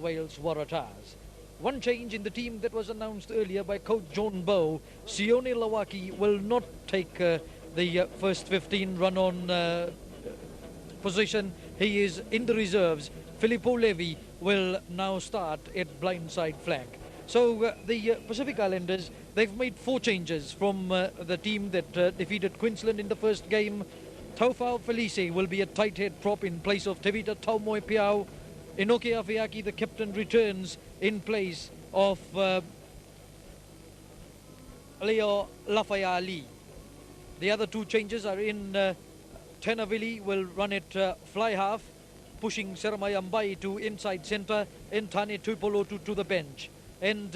Wales Waratahs. One change in the team that was announced earlier by coach John Bowe. Sione Lawaki will not take the first 15 run-on position. He is in the reserves. Filippo Levi will now start at blindside flank. So the Pacific Islanders, they've made 4 changes from the team that defeated Queensland in the first game. Taufau Felice will be a tight head prop in place of Tevita Taumoi Piau. Inoke Afiaki, the captain, returns in place of Leo Lafayali. The other 2 changes are in Tenavili will run at fly half, pushing Seramai Ambai to inside centre, and Tane Tuipolotu to the bench. And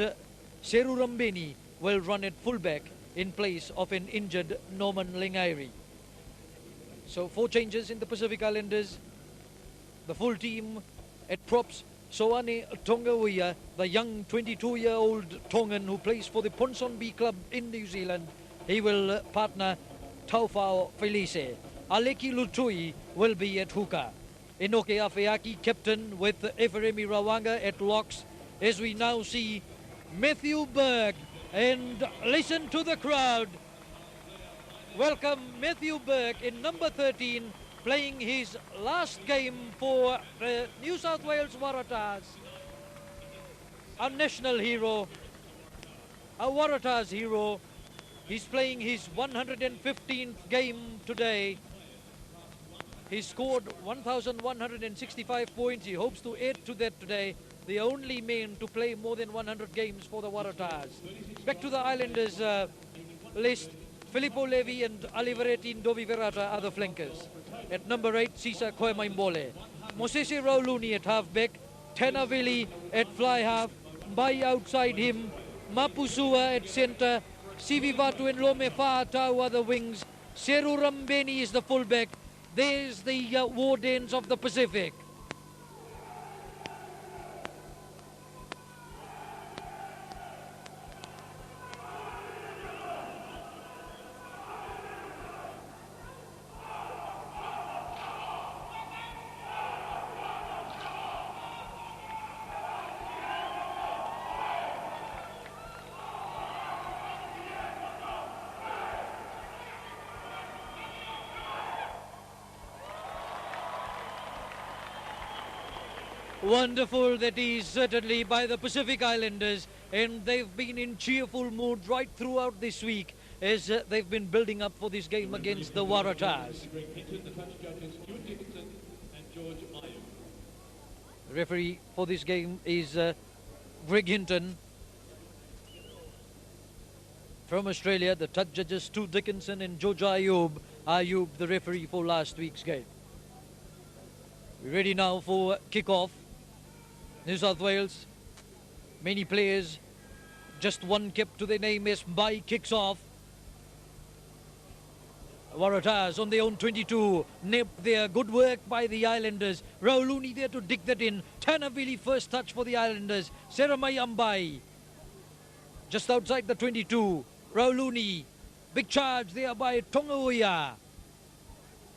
Seru Rambeni will run at fullback in place of an injured Norman Lingairi. So 4 changes in the Pacific Islanders. The full team at props. Soane Tongawea, the young 22-year-old Tongan who plays for the Ponsonby Club in New Zealand. He will partner Taufau Felice. Aleki Lutui will be at hooker. Inoke Afeaki, captain, with Eferemi Rawanga at locks. As we now see Matthew Berg, and listen to the crowd. Welcome Matthew Berg in number 13, playing his last game for the New South Wales Waratahs. Our national hero, our Waratahs hero. He's playing his 115th game today. He scored 1,165 points. He hopes to add to that today. The only man to play more than 100 games for the Waratahs. Back to the Islanders list. Filippo Levi and Aliveretti Ndovi Verata are the flankers. At number 8, Sisa Koemaimbole. Mosese Rauluni at halfback. Tenavili at fly half. Mbai outside him. Mapusua at centre. Sivivatu and Lome Fa'atau are the wings. Seru Rambeni is the fullback. There's the Wardens of the Pacific. Wonderful that is, certainly, by the Pacific Islanders, and they've been in cheerful mood right throughout this week as they've been building up for this game against the Waratahs. The referee for this game is Greg Hinton. From Australia, the touch judges Stu Dickinson and Georgia Ayub. Ayub, the referee for last week's game. We're ready now for kick-off. New South Wales, many players, just one kept to their name as Mbai kicks off. Waratahs on their own 22, nip there, good work by the Islanders. Rauluni there to dig that in. Tanavili first touch for the Islanders. Seramai Ambai, just outside the 22. Rauluni, big charge there by Tongaoia.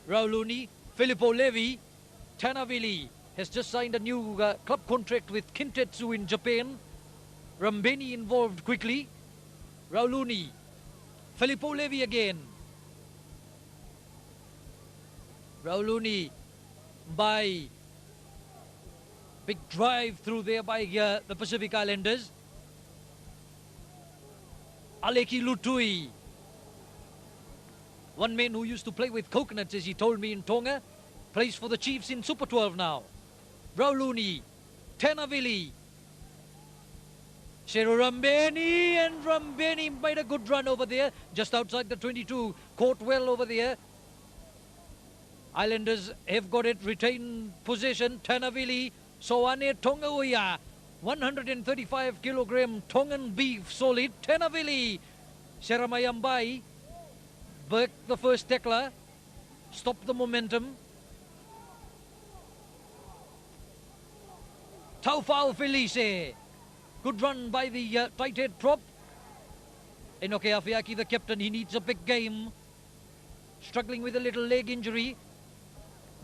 Rauluni, Filippo Levi, Tanavili has just signed a new club contract with Kintetsu in Japan. Rambeni involved quickly. Rauluni. Filippo Levi again. Rauluni. By big drive through there by the Pacific Islanders. Aleki Lutui. One man who used to play with coconuts, as he told me in Tonga, plays for the Chiefs in Super 12 now. Rauluni, Tenavili, Seru Rambeni, and Rambeni made a good run over there, just outside the 22, caught well over there. Islanders have got it, retained possession. Tenavili, Soane Tongaoia, 135 kilogram Tongan beef solid. Tenavili, Seramayambai, Burke the first tackler, stopped the momentum. Taufau Felice. Good run by the tight head prop. Inoke Afiaki, the captain, he needs a big game. Struggling with a little leg injury.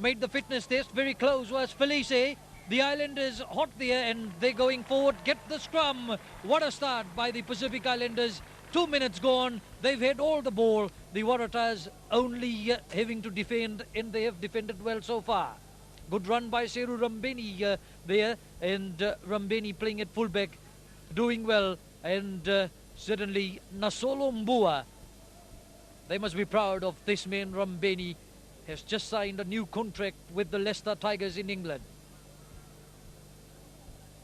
Made the fitness test. Very close was Felice. The Islanders hot there and they're going forward. Get the scrum. What a start by the Pacific Islanders. 2 minutes gone. They've had all the ball. The Waratahs only having to defend, and they have defended well so far. Good run by Seru Rambeni there, and Rambeni playing at fullback, doing well. And certainly Nasolo Mbua, they must be proud of this man. Rambeni has just signed a new contract with the Leicester Tigers in England.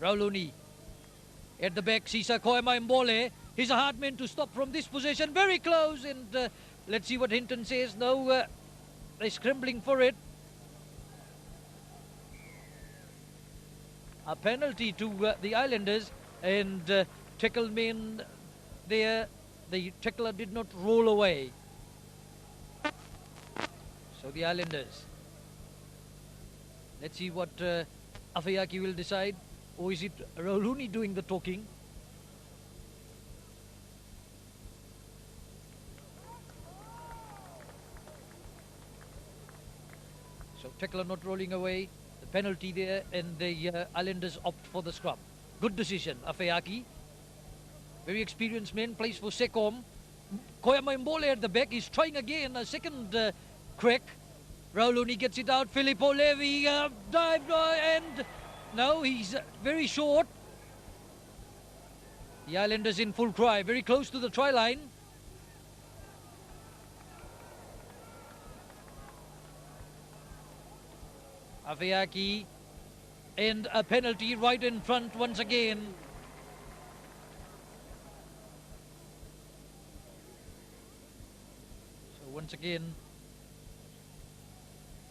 Rauluni at the back, Sisa Koema Mbole. He's a hard man to stop from this position. Very close, and let's see what Hinton says. No, they're scrambling for it. A penalty to the Islanders, and tackle man there. The tackler did not roll away. So the Islanders. Let's see what Afayaki will decide. Or is it Rauluni doing the talking? So tackler not rolling away. The penalty there, and the Islanders opt for the scrum. Good decision, Afayaki. Very experienced man, plays for Secom. Koyama Mbole at the back. He's trying again, a second crack. Rauluni gets it out. Filippo Levi dived and no, he's very short. The Islanders in full cry, very close to the try line. Afayaki, and a penalty right in front once again. So once again,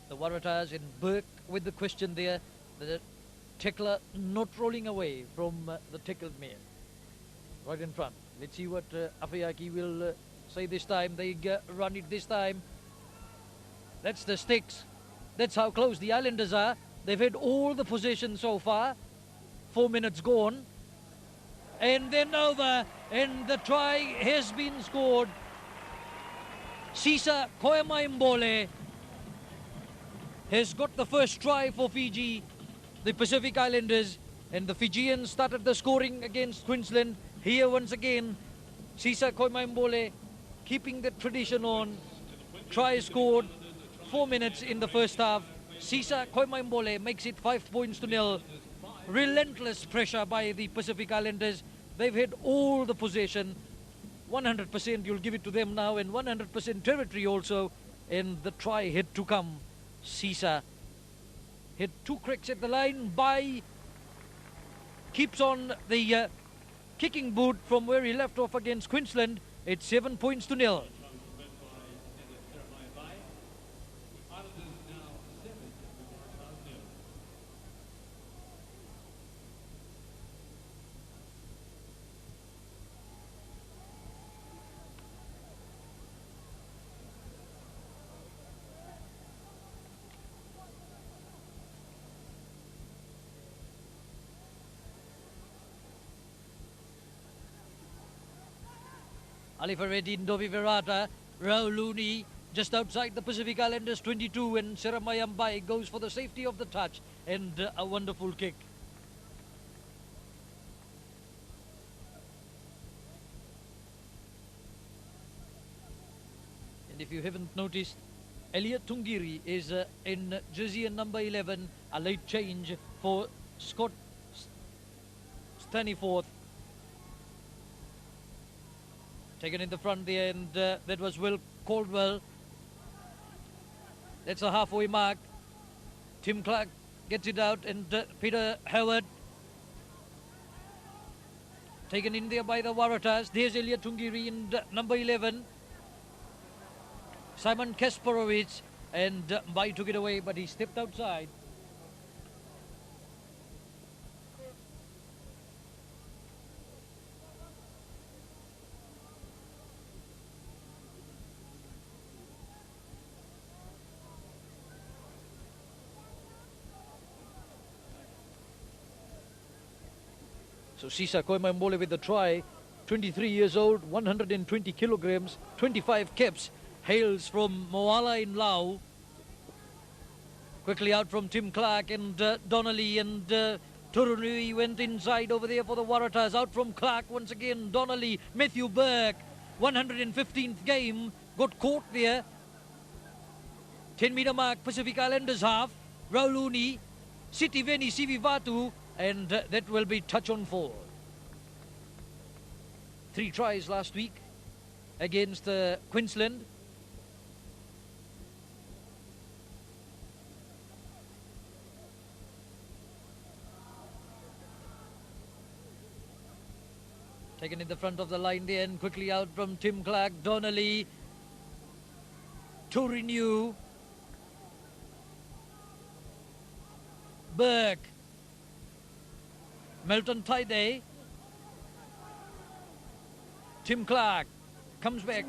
the Waratahs and Burke with the question there. The tackler not rolling away from the tackled man. Right in front. Let's see what Afayaki will say this time. They run it this time. That's the sticks. That's how close the Islanders are. They've had all the possession so far. 4 minutes gone. And then over. And the try has been scored. Sisa Koema Mbole has got the first try for Fiji. The Pacific Islanders, and the Fijians started the scoring against Queensland. Here once again, Sisa Koema Mbole keeping the tradition on. Try scored, 4 minutes in the first half. Sisa Koema Mbole makes it 5-0. Relentless pressure by the Pacific Islanders. They've had all the possession. 100% you'll give it to them now, and 100% territory also. And the try had to come. Sisa hit 2 cracks at the line. By keeps on the kicking boot from where he left off against Queensland. It's 7-0. Ali Faredi, Ndovi Verata, Rauluni just outside the Pacific Islanders 22, and Seramayambai goes for the safety of the touch, and a wonderful kick. And if you haven't noticed, Elliot Tungiri is in jersey number 11, a late change for Scott Staniforth. Taken in the front there, and that was Will Caldwell. That's a halfway mark. Tim Clark gets it out, and Peter Howard taken in there by the Waratahs. There's Elliot Tungiri in number 11. Simon Kasparowicz, and Mbai took it away, but he stepped outside. So Sisa Koema Mbole with the try, 23 years old, 120 kilograms, 25 caps, hails from Moala in Laos. Quickly out from Tim Clark and Donnelly, and Turunui went inside over there for the Waratahs. Out from Clark once again, Donnelly, Matthew Burke, 115th game, got caught there. 10-metre mark, Pacific Islanders half. Rauluni, Sitiveni Sivivatu, and that will be touch on 4. 3 tries last week against Queensland. Taken in the front of the line there, and quickly out from Tim Clark, Donnelly, to renew. Burke, Melton Taide, Tim Clark comes back.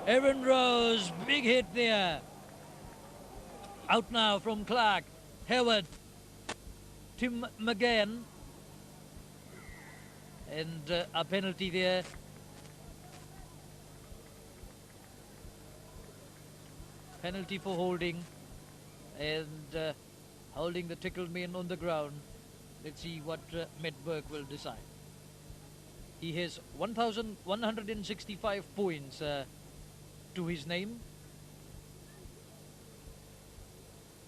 Aaron Rose, big hit there. Out now from Clark. Howard, Tim McGann, and a penalty there. Penalty for holding, and holding the tickled man on the ground. Let's see what Matt Burke will decide. He has 1,165 points to his name.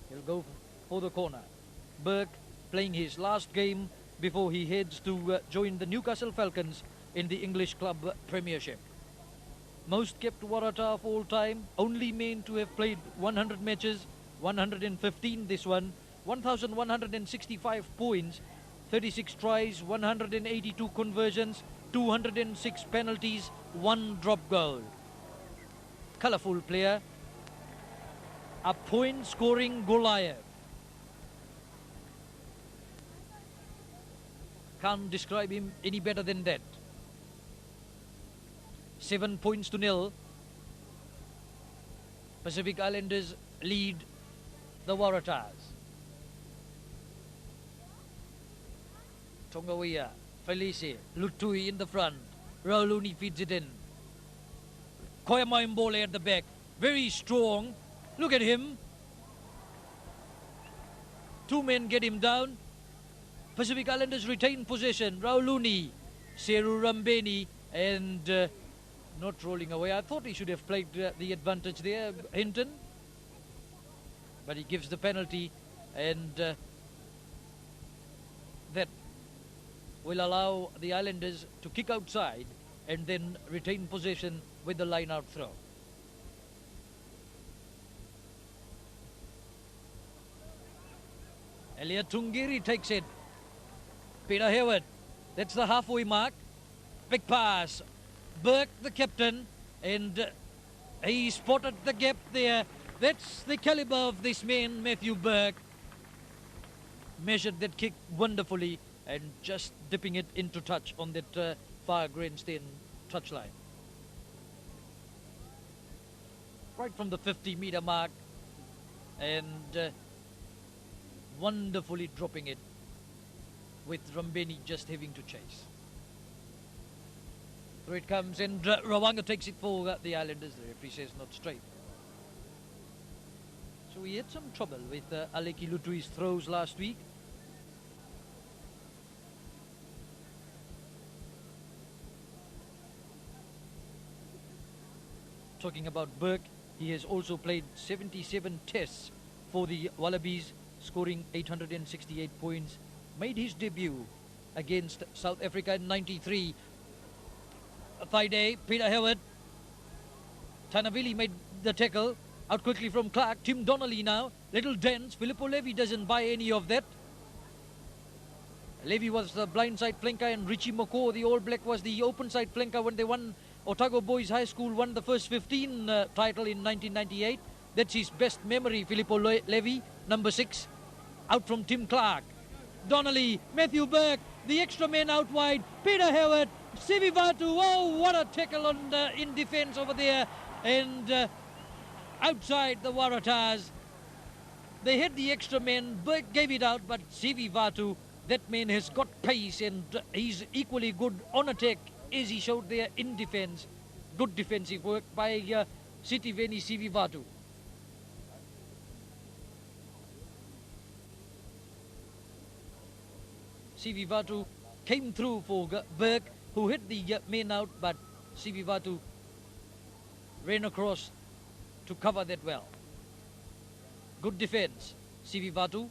He'll go for the corner. Burke playing his last game before he heads to join the Newcastle Falcons in the English Club Premiership. Most kept Waratah of all time, only man to have played 100 matches, 115 this one, 1,165 points, 36 tries, 182 conversions, 206 penalties, 1 drop goal. Colourful player, a point-scoring Goliath. Can't describe him any better than that. 7 points to 0. Pacific Islanders lead the Waratahs. Tongawea, Felice, Lutui in the front. Rauluni feeds it in. Koyama Mbole at the back. Very strong. Look at him. 2 men get him down. Pacific Islanders retain possession. Rauluni, Seru Rambeni, and not rolling away. I thought he should have played the advantage there, Hinton. But he gives the penalty, and that will allow the Islanders to kick outside and then retain possession with the line-out throw. Elliot Tungiri takes it. Peter Hayward, that's the halfway mark. Big pass. Burke, the captain, and he spotted the gap there. That's the caliber of this man, Matthew Burke. Measured that kick wonderfully and just dipping it into touch on that far grandstand touchline. Right from the 50-meter mark, and wonderfully dropping it, with Rambeni just having to chase. Through it comes, and Rawanga takes it for the Islanders. The referee says not straight. So we had some trouble with Aleki Lutui's throws last week. Talking about Burke, he has also played 77 tests for the Wallabies, scoring 868 points. Made his debut against South Africa in 93. Thaiday, Peter Howard. Tanavili made the tackle. Out quickly from Clark. Tim Donnelly now. Little dance. Filippo Levy doesn't buy any of that. Levy was the blindside flanker, and Richie McCaw, the All Black, was the open side flanker when they won. Otago Boys High School won the first 15 title in 1998. That's his best memory, Filippo Levy, number 6. Out from Tim Clark. Donnelly, Matthew Burke, the extra man out wide. Peter Howard, Sivivatu. Oh, what a tackle on in defence over there. And outside the Waratahs, they had the extra man. Burke gave it out, but Sivivatu, that man has got pace, and he's equally good on attack as he showed there in defence. Good defensive work by Sitiveni Sivivatu. CV Vatu came through for Berg, who hit the main out, but CV Vatu ran across to cover that well. Good defense, CV Vatu.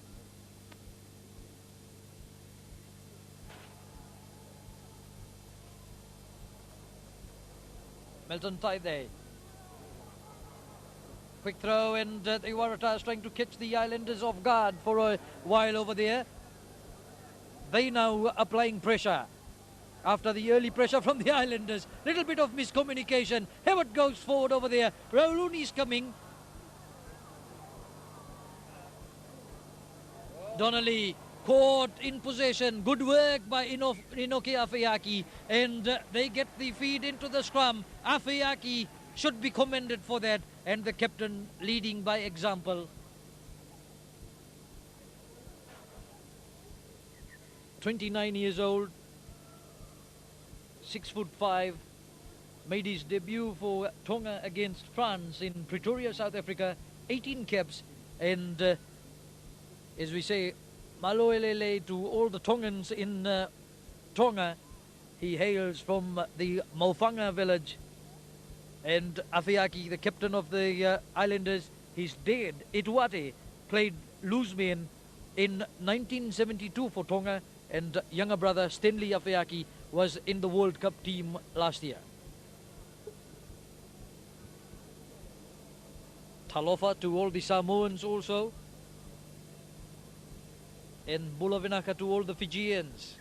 Melton Taide. Quick throw, and the Waratahs trying to catch the Islanders off guard for a while over there. They now applying pressure after the early pressure from the Islanders. Little bit of miscommunication. Hewett goes forward over there. Rauluni's coming. Donnelly caught in possession. Good work by Inoki Afeaki, and they get the feed into the scrum. Afeaki should be commended for that, and the captain leading by example. 29 years old, 6'5", made his debut for Tonga against France in Pretoria, South Africa. 18 caps, and as we say, maloelele to all the Tongans in Tonga. He hails from the Maufanga village, and Afeaki, the captain of the Islanders, his dad, Ituate, played looseman in 1972 for Tonga, and younger brother Stanley Afeaki was in the World Cup team last year. Talofa to all the Samoans also, and Bulavinaka to all the Fijians.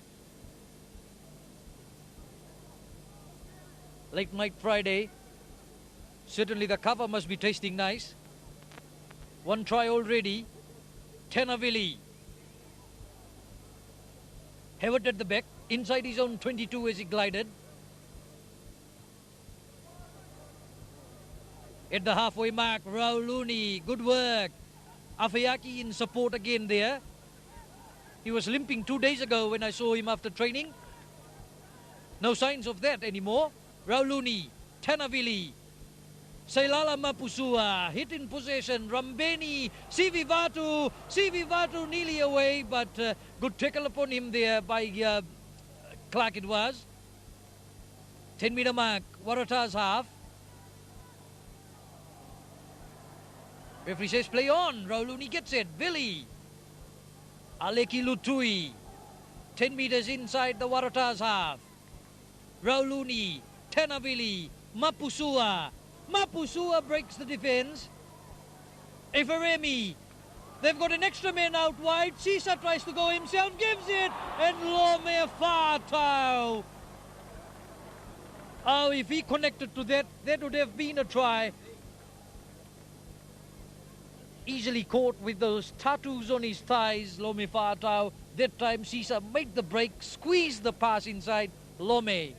Late night Friday. Certainly the cover must be tasting nice. One try already. Tenavili. Hewett at the back, inside his own 22 as he glided. At the halfway mark, Rauluni, good work. Afeaki in support again there. He was limping 2 days ago when I saw him after training. No signs of that anymore. Rauluni, Tenavili, Sailala Mapusua, hit in possession, Rambeni, CV Vatu nearly away, but good tackle upon him there by Clark it was. 10-meter mark, Waratah's half. Referee says play on, Rauluni gets it, Billy. Aleki Lutui, 10 meters inside the Waratah's half. Rauluni, Tenavili, Mapusua. Mapusua breaks the defense. Eferemi, they've got an extra man out wide. Sisa tries to go himself, gives it, and Lome Fatau. Oh, if he connected to that, that would have been a try. Easily caught with those tattoos on his thighs, Lome Fatau. That time Sisa made the break, squeezed the pass inside, Lome.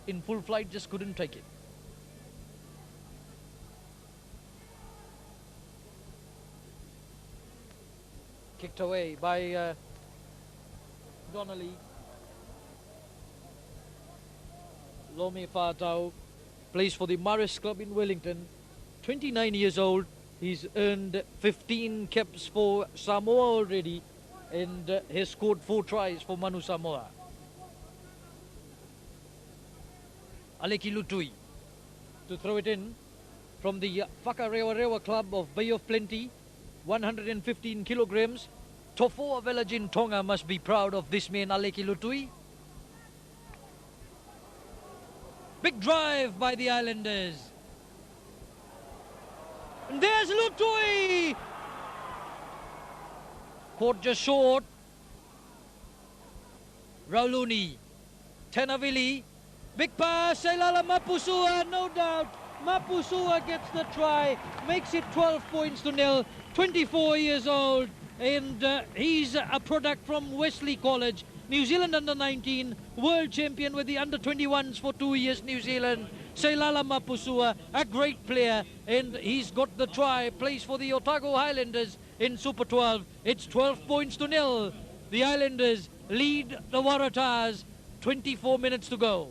In full flight, just couldn't take it. Kicked away by Donnelly. Lome Fatau plays for the Maris Club in Wellington. 29 years old. He's earned 15 caps for Samoa already, and has scored 4 tries for Manu Samoa. Aleki Lutui to throw it in from the Whakarewarewa Club of Bay of Plenty, 115 kilograms. Tofoa village in Tonga must be proud of this man, Aleki Lutui. Big drive by the Islanders. And there's Lutui! Caught just short. Rauluni, Tenavili. Big pass, Sailala Mapusua, no doubt. Mapusua gets the try, makes it 12 points to nil. 24 years old, and he's a product from Wesley College. New Zealand under-19, world champion with the under-21s for 2 years, New Zealand. Sailala Mapusua, a great player, and he's got the try, plays for the Otago Highlanders in Super 12. It's 12 points to nil. The Islanders lead the Waratahs, 24 minutes to go.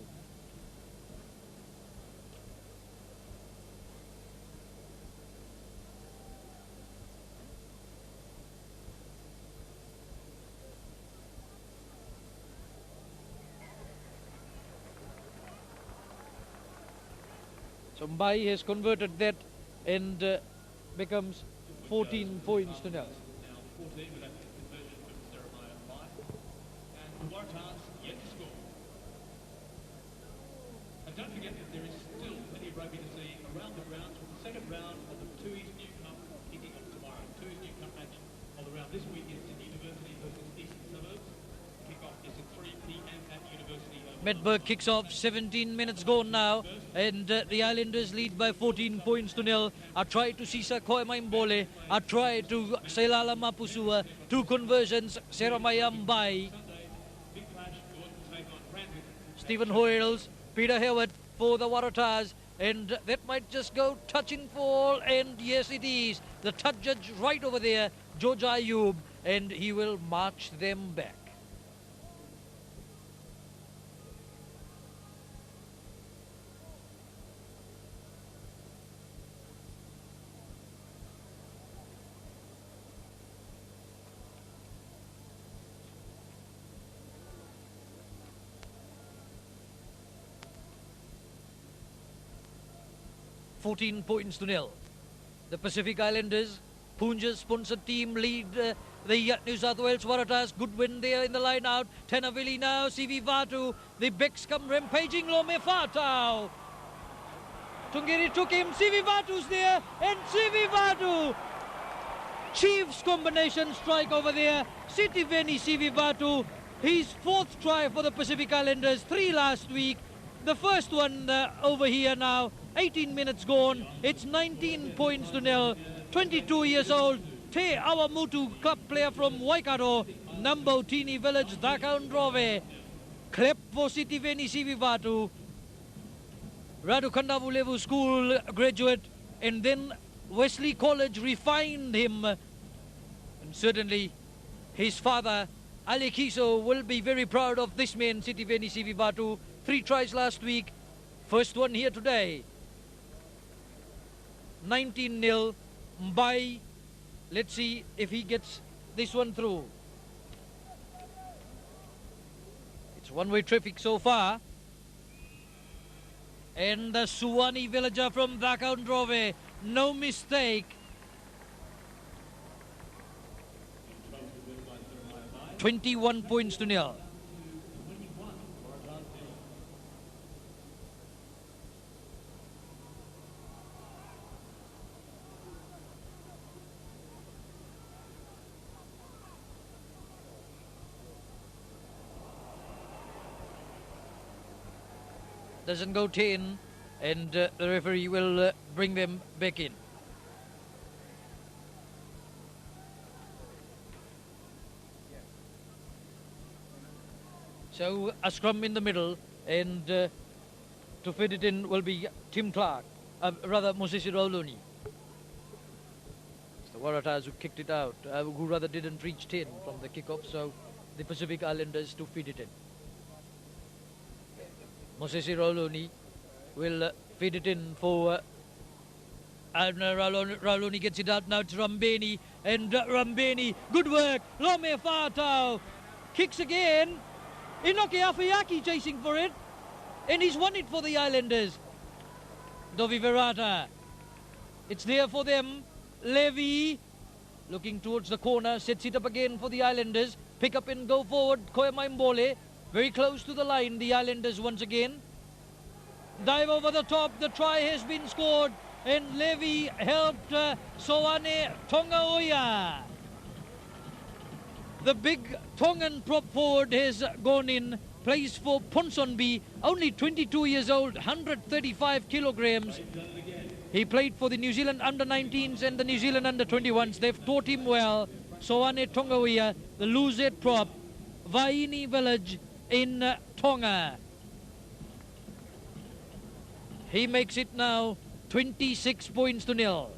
So Mbai has converted that and becomes 14 points to nil. Now 14 with that conversion from Jeremiah Mbai. And the Waratahs yet to score. And don't forget that there is still plenty of rugby to see around the grounds with the second round of the Tui's New Cup kicking off tomorrow. Tui's New Cup match of the round this week is Sydney University versus Eastern Suburbs. Kick-off is at 3 p.m. at University. Medberg kicks off, 17 minutes gone now, and the Islanders lead by 14 points to nil. A try to Sisa Koemaimbole, a try to Selala Mapusua, two conversions, Jeremiah Mbai. Stephen Hoyles, Peter Hewett for the Waratahs, and that might just go touch and fall, and yes it is. The touch judge right over there, George Ayub, and he will march them back. $14 points to nil. The Pacific Islanders, Poonja's sponsored team, lead the New South Wales Waratahs. Good win there in the line out. Tenavili now, CV Vatu. The Becks come rampaging. Lome Fatau. Tungiri took him. CV Vatu's there. And CV Vatu. Chiefs combination strike over there. Sitiveni CV Vatu. His fourth try for the Pacific Islanders. 3 last week. The first one over here now. 18 minutes gone. It's 19 points to nil. 22 years old. Te Awamutu, club player from Waikato. Nambo Tini Village, Dakaundrove. Klep for Sitiveni Sivivatu. Radu Kandavulevu School graduate. And then Wesley College refined him. And certainly his father, Ali Kiso, will be very proud of this man, Sitiveni Sivivatu. 3 tries last week. First one here today. 19-0. Mbai. Let's see if he gets this one through. It's one-way traffic so far. And the Suwani villager from Dakaundrove. No mistake. 21 points to nil. Doesn't go 10, and the referee will bring them back in. So a scrum in the middle, and to fit it in will be Tim Clark, rather Moses Rauluni. It's the Waratahs who kicked it out, who rather didn't reach 10 from the kickoff, so the Pacific Islanders to feed it in. Moses Rauluni will feed it in for Rauluni gets it out now to Rambeni, and Rambeni, good work, Lome Fatau kicks again, Inoki Afayaki chasing for it, and he's won it for the Islanders. Dovi Verata, it's there for them. Levy looking towards the corner, sets it up again for the Islanders, pick up and go forward. Koemaimbole very close to the line, the Islanders once again. Dive over the top, the try has been scored, and Levy helped Soane Tongaoia. The big Tongan prop forward has gone in, plays for Ponsonby, only 22 years old, 135 kilograms. He played for the New Zealand under-19s and the New Zealand under-21s. They've taught him well. Soane Tongaoia, the Luzet prop, Vaini Village in Tonga. He makes it now 26 points to nil.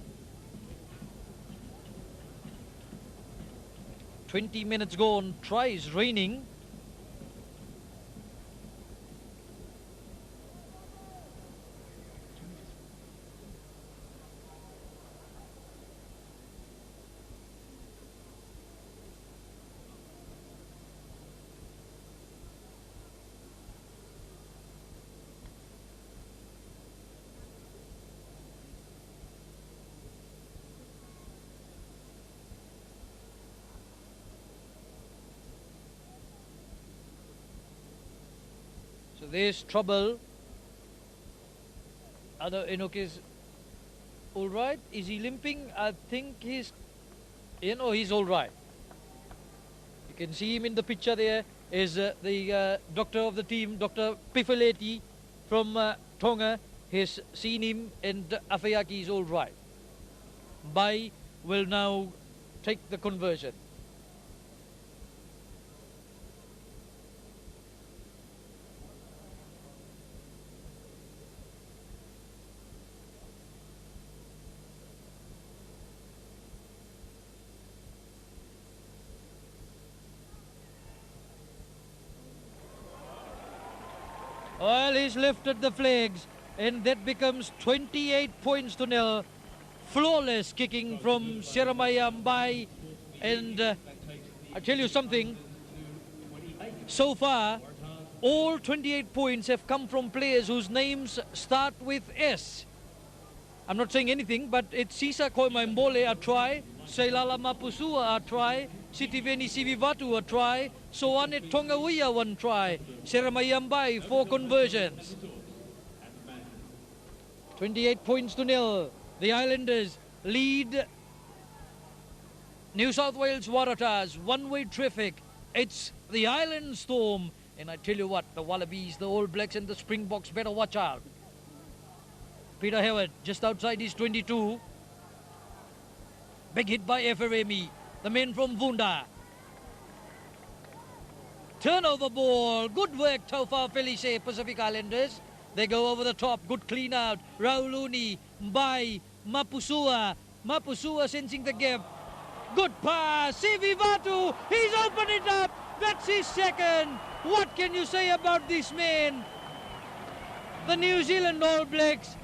20 minutes gone, tries raining. there's trouble. Other Enoch is all right. Is he limping? I think he's, he's all right. You can see him in the picture there. Is the doctor of the team, Dr. Pifaleti from Tonga, has seen him, and Afayaki is all right. Bai will now take the conversion. Well, he's lifted the flags, and that becomes 28 points to nil. Flawless kicking from Jeremiah Mbai. And I tell you something, so far, all 28 points have come from players whose names start with S. I'm not saying anything, but it's Sisa Koimaimbole a try, Seilala Mapusua a try, Sitiveni Sivivatu a try, Soane Tongawia one try, Seramayambai 4 conversions. 28 points to nil. The Islanders lead New South Wales Waratahs. One-way traffic. It's the Island Storm. And I tell you what, the Wallabies, the All Blacks and the Springboks better watch out. Peter Howard just outside his 22. Big hit by Eferemi, the men from Vunda. Turnover ball. Good work, Taufa Felice, Pacific Islanders. They go over the top. Good clean out. Rauluni, Mbai, Mapusua. Mapusua sensing the gap. Good pass. Sivivatu. He's opened it up. That's his second. What can you say about this man? The New Zealand All Blacks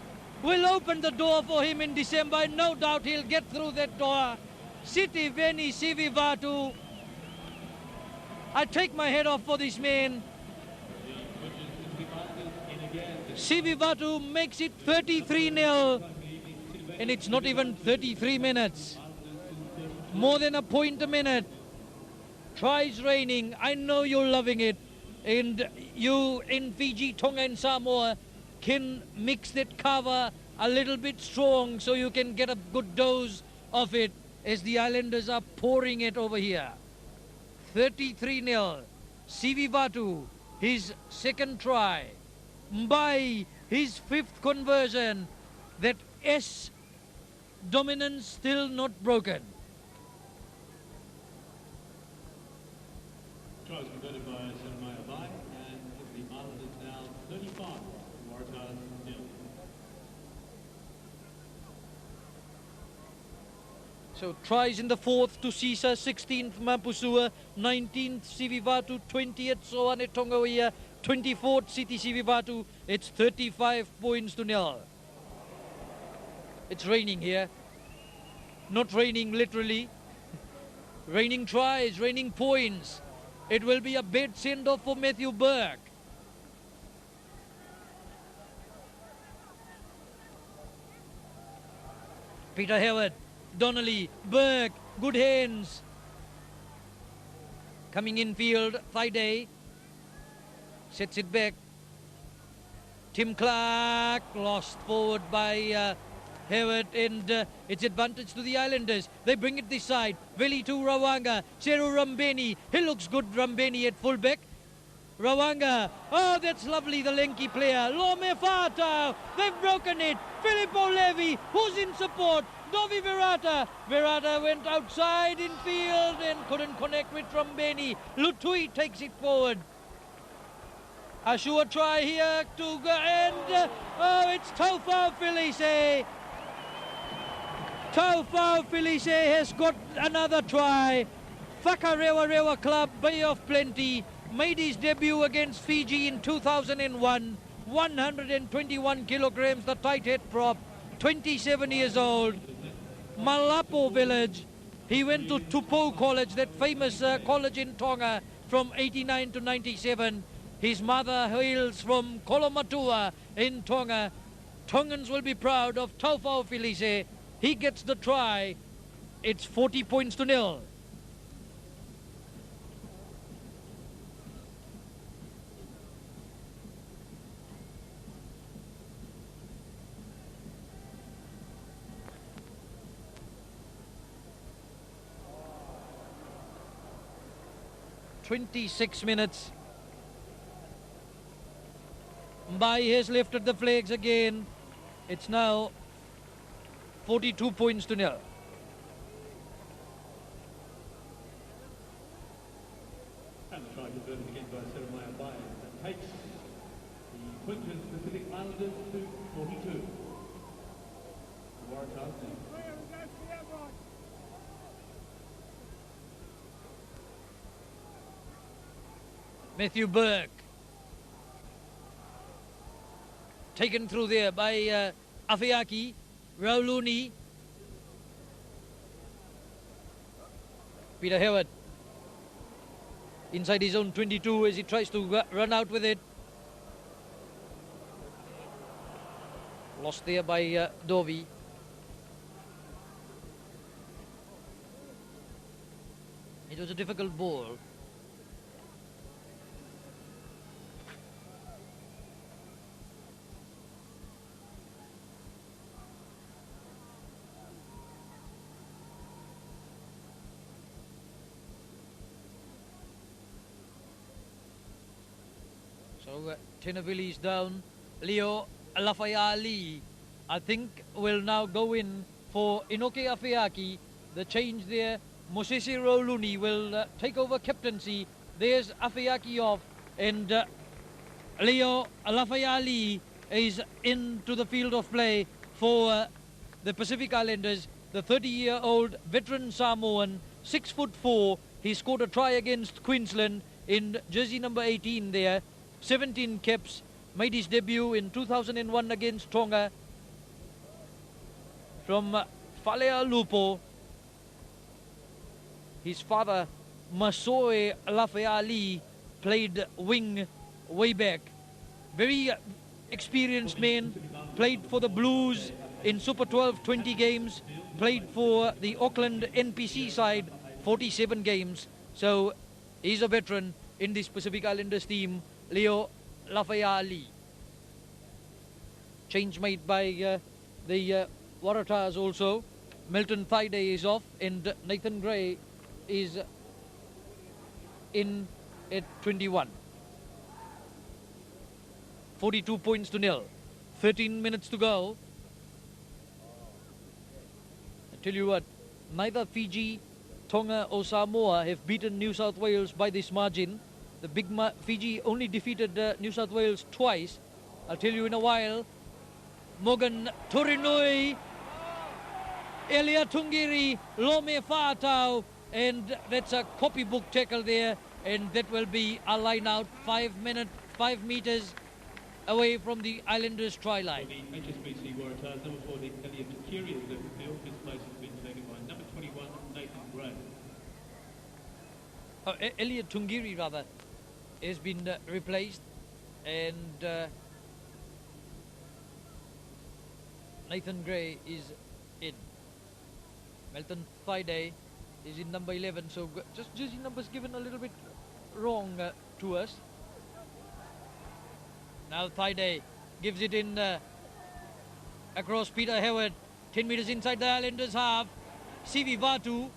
will open the door for him in December. No doubt he'll get through that door. Sitiveni Sivivatu. I take my head off for this man. Sivivatu makes it 33-0. And it's not even 33 minutes. More than a point a minute. Tries raining. I know you're loving it. And you in Fiji, Tonga and Samoa can mix that cover a little bit strong so you can get a good dose of it as the Islanders are pouring it over here. 33-0. Sivivatu, his second try. Mbai, his 5th conversion. That S dominance still not broken. Try was converted by Jeremiah Bai, and the Islanders now 35, Waratahs 0. So tries in the 4th to Sisa, 16th Mapusua, 19th Sivivatu, 20th Soane Tongawia, 24th Siti Sivivatu. It's 35 points to nil. It's raining here. Not raining literally. Raining tries, raining points. It will be a bad send-off for Matthew Burke. Peter Howard, Donnelly, Burke, good hands. Coming in field, Thaiday. Sets it back. Tim Clark, lost forward by Howard, and it's advantage to the Islanders. They bring it this side. Veli to Rawanga. Seru Rambeni. He looks good, Rambeni at fullback. Rawanga. Oh, that's lovely, the lanky player. Lome Fata. They've broken it. Filippo Levi, who's in support. Dovi Virata. Virata went outside in field and couldn't connect with Rambeni. Lutui takes it forward. Ashua try here to go, and it's Taufa Felice. Taufa Felice has got another try. Whakarewa Rewa Club, Bay of Plenty, made his debut against Fiji in 2001. 121 kilograms, the tight head prop, 27 years old. Malapo village. He went to Tupou College, that famous college in Tonga, from 89 to 97. His mother hails from Kolomatua in Tonga. Tongans will be proud of Taufa Felice. He gets the try. It's 40 points to nil. 26 minutes. Mbai has lifted the flags again. It's now 42 points to nil. And the try converted again by Jeremiah Bay. That takes the Queensland Pacific Islanders to 42. The Waratahs now. Matthew Burke. Taken through there by Afiaki, Rauluni, Peter Howard inside his own 22 as he tries to run out with it. Lost there by Dovi. It was a difficult ball. So Tinavili is down. Leo Lafayali, I think, will now go in for Inoke Afiaki. The change there. Mosese Rauluni will take over captaincy. There's Afiaki off, and Leo Lafayali is into the field of play for the Pacific Islanders. The 30-year-old veteran Samoan, 6'4". He scored a try against Queensland in jersey number 18 there. 17 caps, made his debut in 2001 against Tonga from Falea Lupo. His father, Masoe Lafayali, played wing way back. Very experienced man, played for the Blues in Super 12 20 games, played for the Auckland NPC side 47 games. So he's a veteran in this Pacific Islanders team. Leo Lafayali. Change made by the Waratahs also. Milton Thaiday is off and Nathan Gray is in at 21. 42 points to nil. 13 minutes to go. I tell you what, neither Fiji, Tonga or Samoa have beaten New South Wales by this margin. The big Fiji only defeated New South Wales twice. I'll tell you in a while. Morgan Torinui, Elia Tungiri, Lome Fatau, and that's a copybook tackle there, and that will be a line out 5 meters away from the Islanders try line. For the HSBC Waratahs, number 14, Elliot Tukiri has left the field. His place has been taken by number 21, Nathan Gray. Elliot Tungiri, rather, has been replaced, and Nathan Gray is in. Melton Thaiday is in number 11, so just jersey numbers given a little bit wrong to us. Now Thaiday gives it in across Peter Howard, 10 meters inside the Islanders half. Sivi Vatu.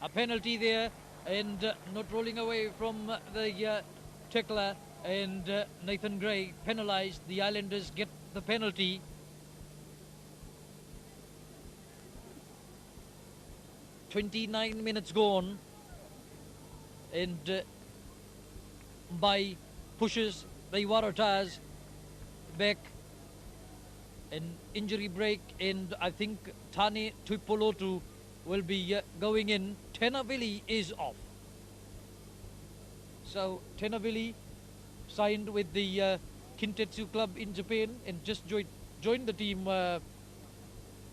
A penalty there, and not rolling away from the tackler, and Nathan Gray penalised. The Islanders get the penalty. .29 minutes gone, and Mbai pushes the Waratahs back. An injury break, and I think Tane Tuipolotu will be going in. Tenavili is off. So Tenavili signed with the Kintetsu club in Japan and just joined the team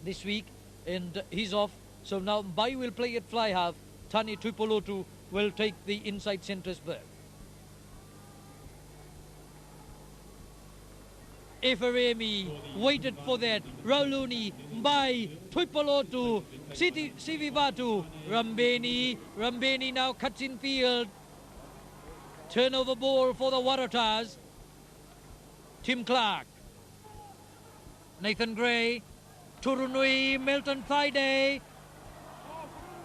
this week, and he's off. So now Mbai will play at fly half. Tane Tuipolotu will take the inside centre's berth. Eferemi waited for that. Rauluni, Mbai, Tuipolotu, Sivivatu, Rambeni now cuts in field. Turnover ball for the Waratahs. Tim Clark Nathan Gray, Turunui, Milton Thaiday,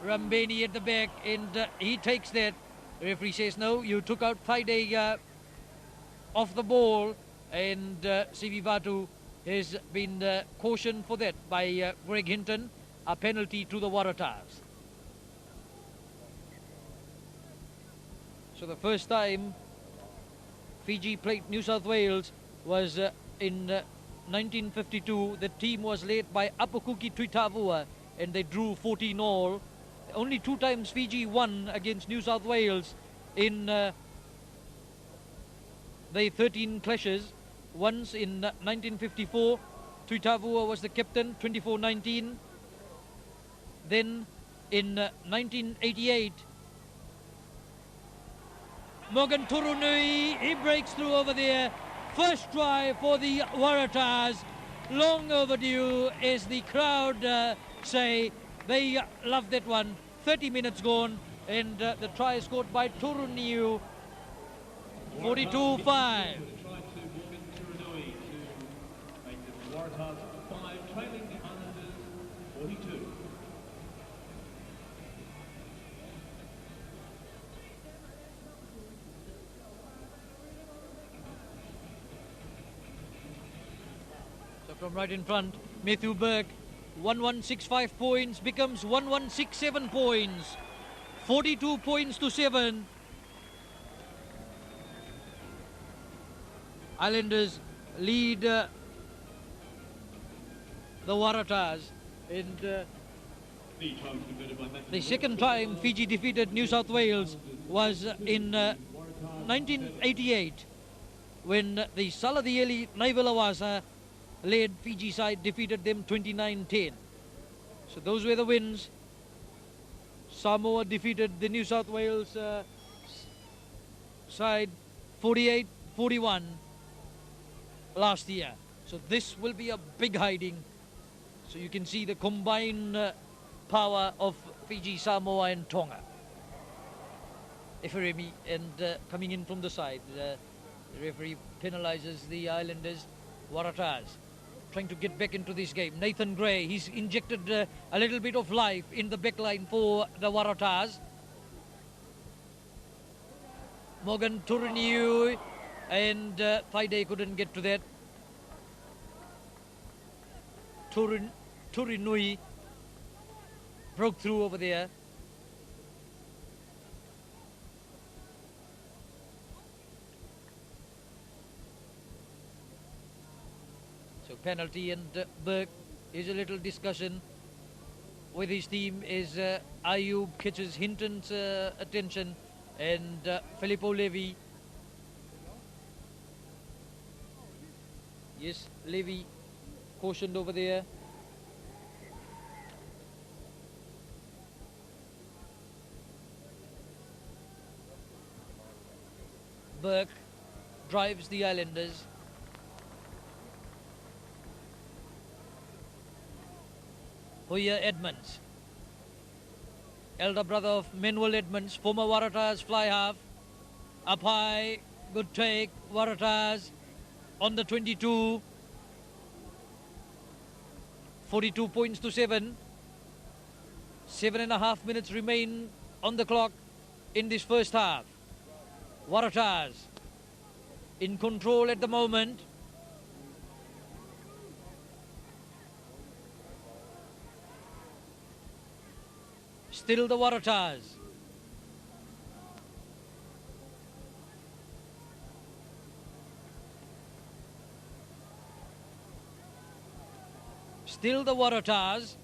Rambeni at the back, and he takes that. The referee says no, you took out Thaiday off the ball, and CV Vatu has been cautioned for that by Greg Hinton, a penalty to the Waratahs. So the first time Fiji played New South Wales was in 1952. The team was led by Apukuki Tuitavua, and they drew 14-all. Only two times Fiji won against New South Wales in the 13 clashes. Once in 1954, Tuitavua was the captain, 24-19. Then in 1988, Morgan Turunui, he breaks through over there. First try for the Waratahs. Long overdue, as the crowd say. They love that one. 30 minutes gone, and the try is scored by Turuniu. 42-5. Try to Morgan Turunui to make the Waratahs 5, trailing the Islanders 42. So from right in front, Matthew Burke, 1165 points becomes 1167 points. 42 points to 7. Islanders lead the Waratahs, and the second time Fiji defeated New South Wales was in 1988, when the Saladieli Naivalawasa led Fiji side defeated them 29-10. So those were the wins. Samoa defeated the New South Wales side 48-41 last year. So this will be a big hiding. So you can see the combined power of Fiji, Samoa and Tonga. Eferemi and coming in from the side. The referee penalizes the Islanders. Waratahs trying to get back into this game. Nathan Gray, he's injected a little bit of life in the back line for the Waratahs. Morgan Turuniu and Thaiday couldn't get to that. Turinui broke through over there. So penalty, and Burke is a little discussion with his team as Ayub catches Hinton's attention, and Filippo Levy. Yes, Levy cautioned over there. Burke drives the Islanders. Hoya Edmonds, elder brother of Manuel Edmonds, former Waratahs fly half. Up high, good take, Waratahs on the 22. 42 points to 7. 7.5 minutes remain on the clock in this first half. Waratahs in control at the moment. Still the Waratahs. Still the Waratahs.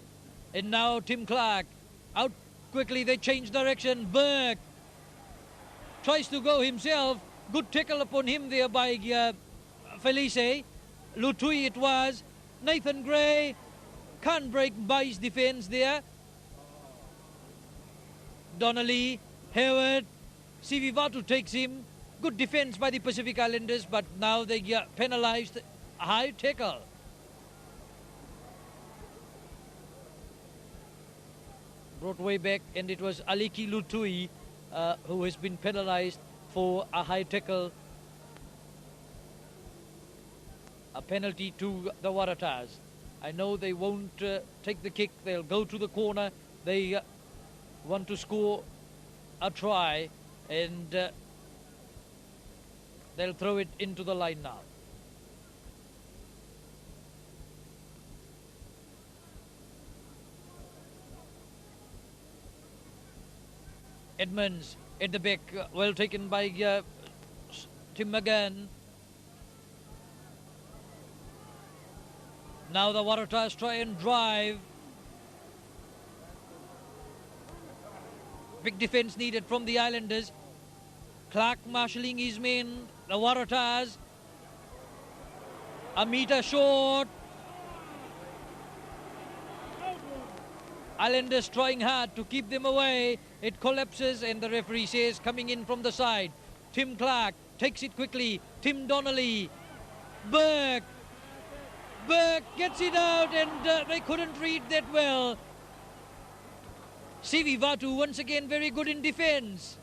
And now Tim Clark out quickly. They change direction. Burke tries to go himself. Good tackle upon him there by Felice. Lutui it was. Nathan Gray can't break by his defense there. Donnelly, Hayward, CV Vatu takes him. Good defense by the Pacific Islanders, but now they get penalized. High tackle. Brought way back, and it was Aliki Lutui who has been penalized for a high tackle a penalty to the Waratahs. I know they won't take the kick. They'll go to the corner. They want to score a try, and they'll throw it into the line now. Edmonds at the back, well taken by Tim McGann. Now the Waratahs try and drive. Big defence needed from the Islanders. Clark marshalling his men. The Waratahs a metre short. Islanders trying hard to keep them away. It collapses and the referee says coming in from the side. Tim Clark takes it quickly. Tim Donnelly. Burke gets it out, and they couldn't read that well. Sivi Vatu once again very good in defence.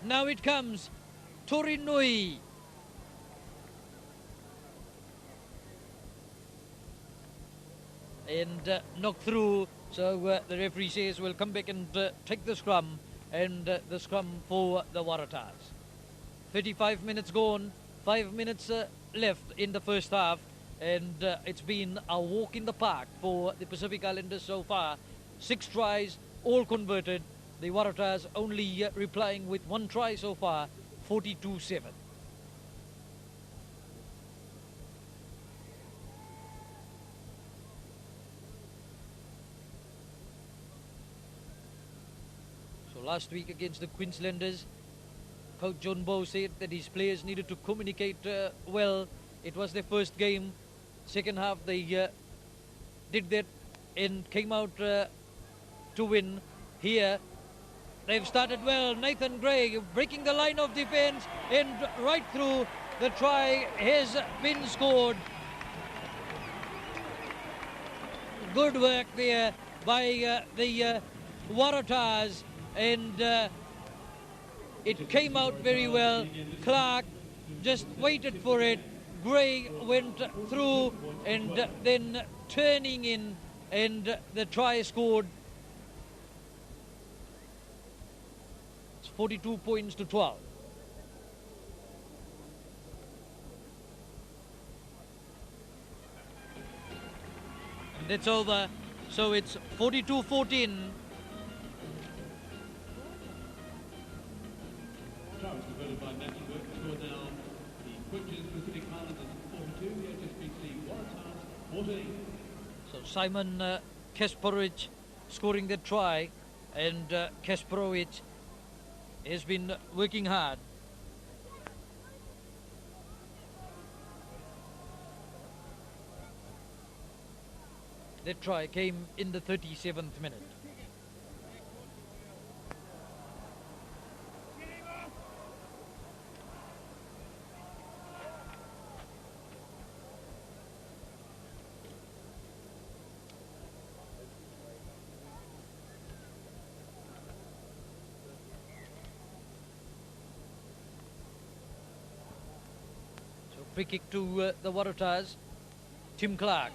Now it comes. Torinui. And knocked through. So the referee says we'll come back and take the scrum, and the scrum for the Waratahs. 35 minutes gone, 5 minutes left in the first half, and it's been a walk in the park for the Pacific Islanders so far. 6 tries, all converted. The Waratahs only replying with 1 try so far, 42-7. Last week against the Queenslanders, Coach John Bowe said that his players needed to communicate well. It was their first game. Second half they did that and came out to win. Here they've started well. Nathan Gray breaking the line of defence, and right through, the try has been scored. Good work there by the Waratahs. And it came out very well. Clark just waited for it. Gray went through and then turning in, and the try scored. It's 42 points to 12. And that's over. So it's 42-14. Try was converted by Matthew Burke to score now the Queensland Pacific Islanders 42, the HSBC Waratahs 14. So Simon Kasparowicz scoring the try, and Kasparowicz has been working hard. That try came in the 37th minute. Free kick to the Waratahs. Tim Clark.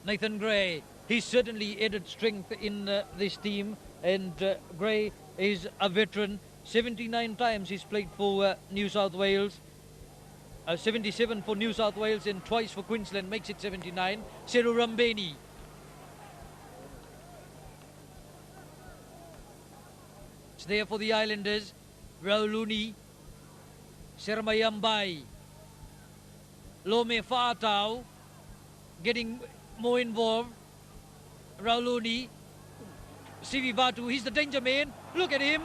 Nathan Gray. He's certainly added strength in this team, and Gray is a veteran. 79 times he's played for New South Wales. 77 for New South Wales and twice for Queensland, makes it 79. Seru Rambeni. It's there for the Islanders. Rauluni. Sermayambai, Lome Fatau getting more involved. Rauluni, Sivi Vatu, he's the danger man. Look at him.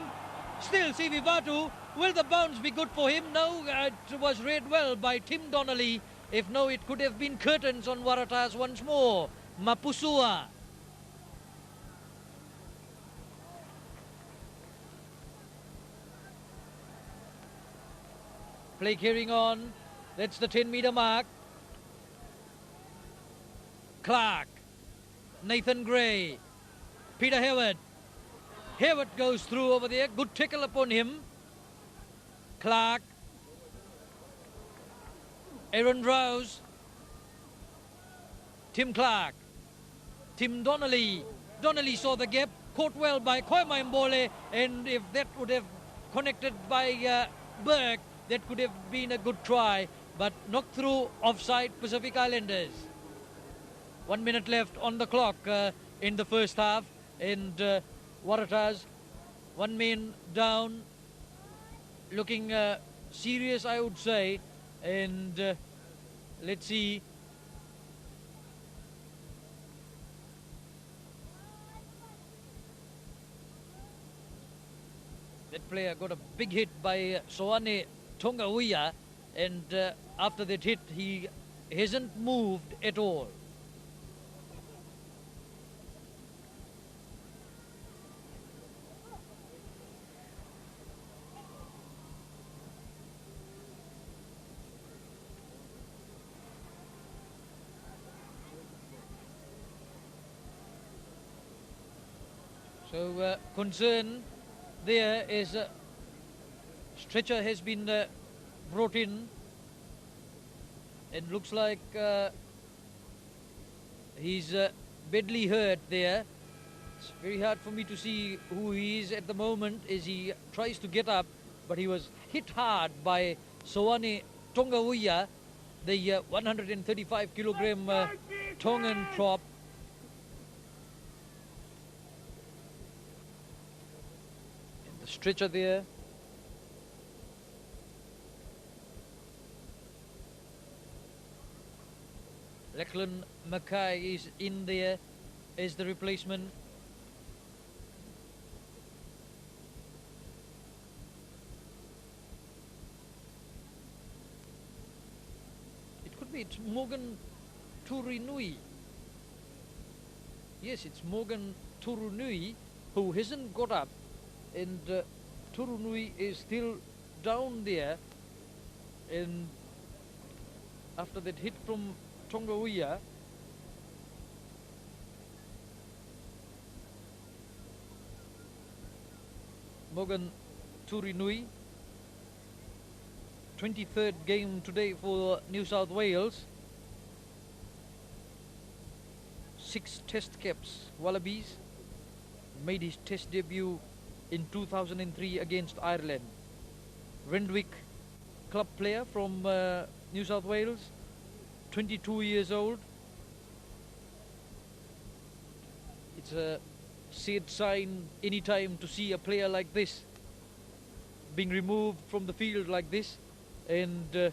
Still Sivi Vatu. Will the bounce be good for him? No, it was read well by Tim Donnelly. If no, it could have been curtains on Waratahs once more. Mapusua. Play carrying on. That's the 10-metre mark. Clark. Nathan Gray. Peter Howard. Howard goes through over there. Good tackle upon him. Clark. Aaron Rouse, Tim Clark, Tim Donnelly. Donnelly saw the gap, caught well by Koima Mbole, and if that would have connected by Burke, that could have been a good try, but knocked through offside Pacific Islanders. 1 minute left on the clock in the first half, and Waratahs, one man down, looking serious, I would say, and let's see. That player got a big hit by Soane Tongauia, and after that hit, he hasn't moved at all. So concern there is stretcher has been brought in, and looks like he's badly hurt there. It's very hard for me to see who he is at the moment as he tries to get up, but he was hit hard by Soane Tongauia, the 135 kilogram Tongan prop. Stretcher there. Lachlan Mackay is in there as the replacement. It could be it's Morgan Turunui. Yes, it's Morgan Turunui who hasn't got up. And Turunui is still down there, and after that hit from Tongauia, Morgan Turunui, 23rd game today for New South Wales, 6 test caps, Wallabies, made his test debut in 2003 against Ireland. Randwick club player from New South Wales, 22 years old. It's a sad sign anytime to see a player like this being removed from the field like this, and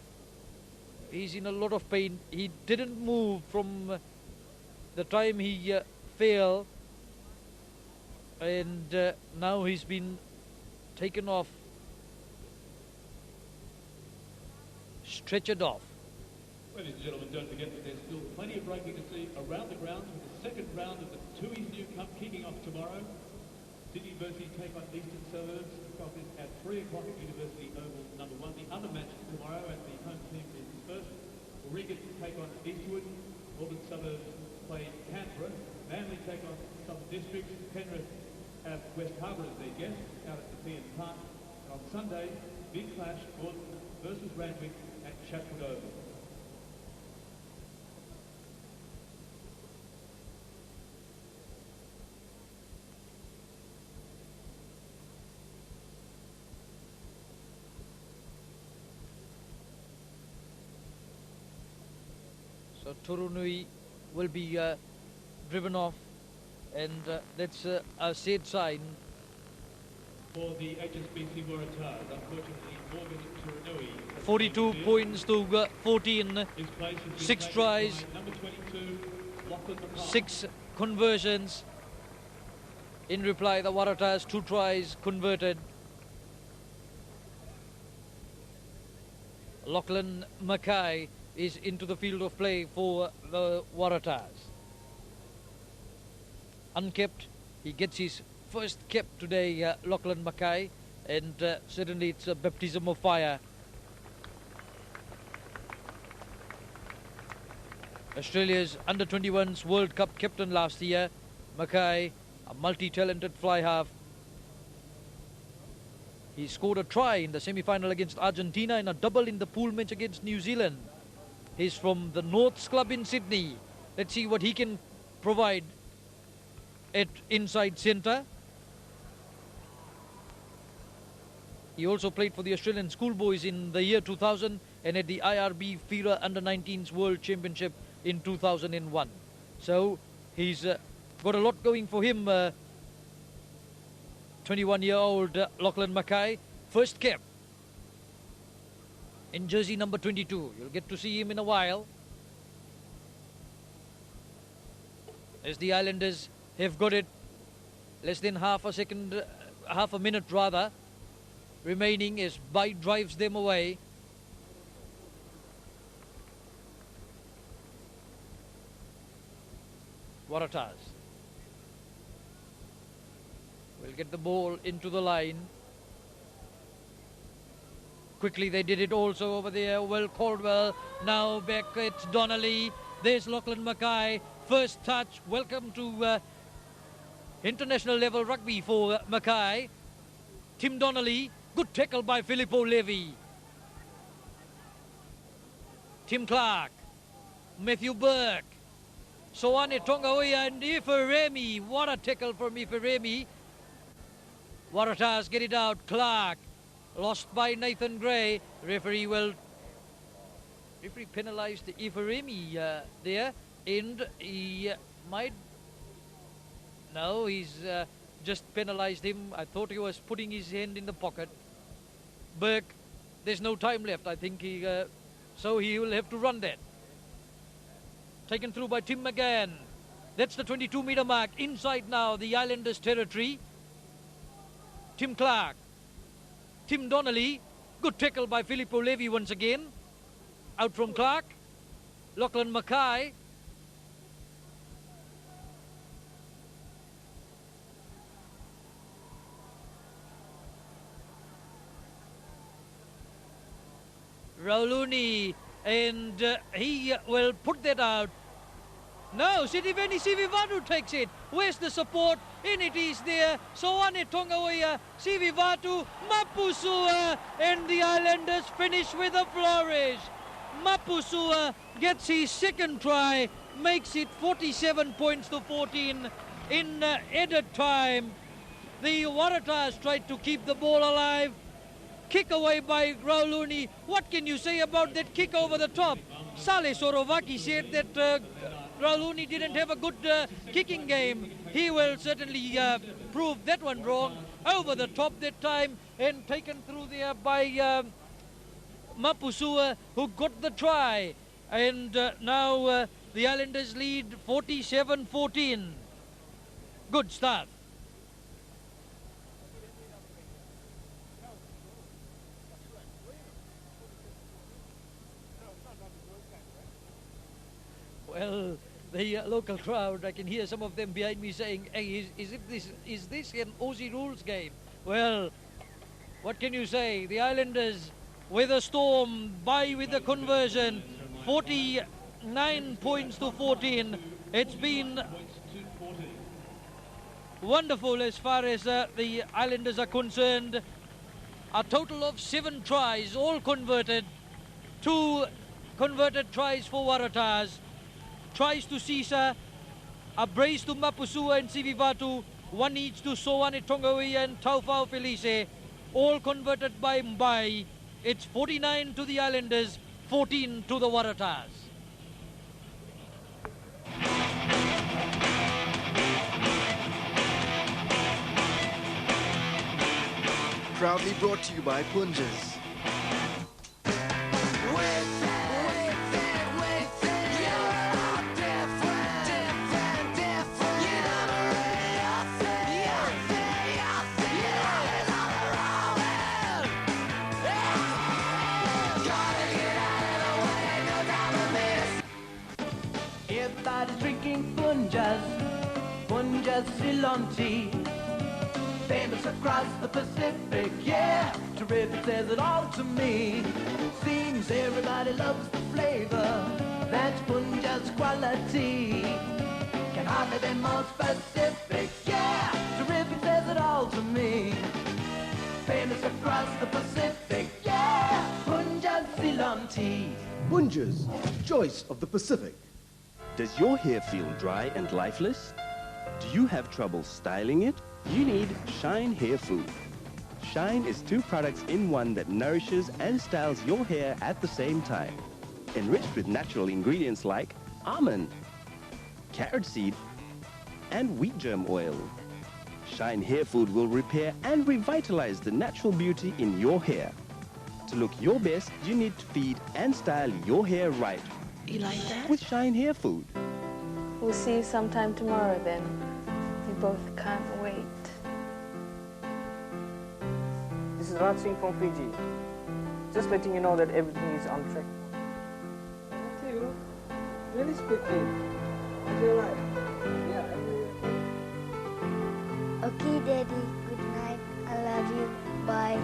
he's in a lot of pain. He didn't move from the time he fell, and now he's been taken off, stretchered off. Ladies and gentlemen, don't forget that there's still plenty of rugby to see around the grounds, with the second round of the Tooheys New Cup kicking off tomorrow. Sydney University take on Eastern Suburbs. The kickoff is at 3 o'clock at University Oval number 1. The other match tomorrow, and the home team is dispersed. Warringah take on Eastwood. Northern Suburbs play Canberra. Manly take on Southern Districts. Penrith have West Harbour as their guest out at the P&N Park. And on Sunday, big clash, Gordon versus Randwick at Chatwood Oval. So Turunui will be driven off, and that's a sad sign. For the HSBC Waratahs, unfortunately, Morgan Turunui. 42 points to 14, 6 tries, number 22, Lachlan Mackay. 6 conversions. In reply, the Waratahs 2 tries converted. Lachlan Mackay is into the field of play for the Waratahs. Unkept, he gets his first cap today, Lachlan Mackay, and certainly it's a baptism of fire. Australia's under-21s World Cup captain last year, Mackay, a multi-talented fly half. He scored a try in the semi-final against Argentina and a double in the pool match against New Zealand. He's from the Norths Club in Sydney. Let's see what he can provide at inside centre. He also played for the Australian schoolboys in the year 2000 and at the IRB FIRA Under-19s World Championship in 2001. So he's got a lot going for him. 21-year-old Lachlan Mackay, first cap in jersey number 22. You'll get to see him in a while. As the Islanders have got it less than half a minute rather, remaining as Bai drives them away. Waratahs will get the ball into the line. Quickly they did it also over there. Well, Caldwell now back. It's Donnelly. There's Lachlan Mackay. First touch. Welcome to international level rugby for Mackay. Tim Donnelly. Good tackle by Filippo Levy. Tim Clark. Matthew Burke. Soane Tongaoia and Ifiremi. What a tackle from Ifiremi. Waratahs get it out. Clark. Lost by Nathan Gray. Referee penalised Ifiremi there. And he might... No, he's just penalised him. I thought he was putting his hand in the pocket. Burke, there's no time left. I think so he will have to run that. Taken through by Tim McGann. That's the 22-metre mark. Inside now, the Islanders' territory. Tim Clark. Tim Donnelly. Good tackle by Filippo Levy once again. Out from Clark. Lachlan Mackay. Rauluni, and he will put that out. No, Sitiveni Sivivatu takes it. Where's the support? And it is there. Soane Tongaoia, Sivivatu, Mapusua, and the Islanders finish with a flourish. Mapusua gets his second try, makes it 47 points to 14 in added time. The Waratahs tried to keep the ball alive. Kick away by Rauluni. What can you say about that kick over the top? Sale Sorovaki said that Rauluni didn't have a good kicking game. He will certainly prove that one wrong. Over the top that time and taken through there by Mapusua, who got the try. And now the Islanders lead 47-14. Good start. Well, the local crowd, I can hear some of them behind me saying, hey, is this an Aussie rules game? Well, what can you say? The Islanders with a storm, by with the conversion, 49 points to 14. It's been wonderful as far as the Islanders are concerned. A total of 7 tries, all converted. 2 converted tries for Waratahs. Tries to Sisa, a brace to Mapusua and Sivivatu, 1 each to Soane Tongaoia and Taufau Felice, all converted by Mbai. It's 49 to the Islanders, 14 to the Waratahs. Proudly brought to you by Punjas. Everybody's drinking Punjas Ceylon tea. Famous across the Pacific, yeah. Terrific says it all to me. Seems everybody loves the flavor. That's Punja's quality. Can hardly be more specific, yeah. Terrific says it all to me. Famous across the Pacific, yeah. Punjas Ceylon. some tea. Punjas, choice of the Pacific. Does your hair feel dry and lifeless? Do you have trouble styling it? You need Shine Hair Food. Shine is 2 products in 1 that nourishes and styles your hair at the same time. Enriched with natural ingredients like almond, carrot seed, and wheat germ oil. Shine Hair Food will repair and revitalize the natural beauty in your hair. To look your best, you need to feed and style your hair right. You like that? With Shine Hair Food. We'll see you sometime tomorrow then. We both can't wait. This is Raj Singh from Fiji. Just letting you know that everything is on track. Matthew, really quickly. Is it alright? Yeah, Okay, Daddy. Good night. I love you. Bye.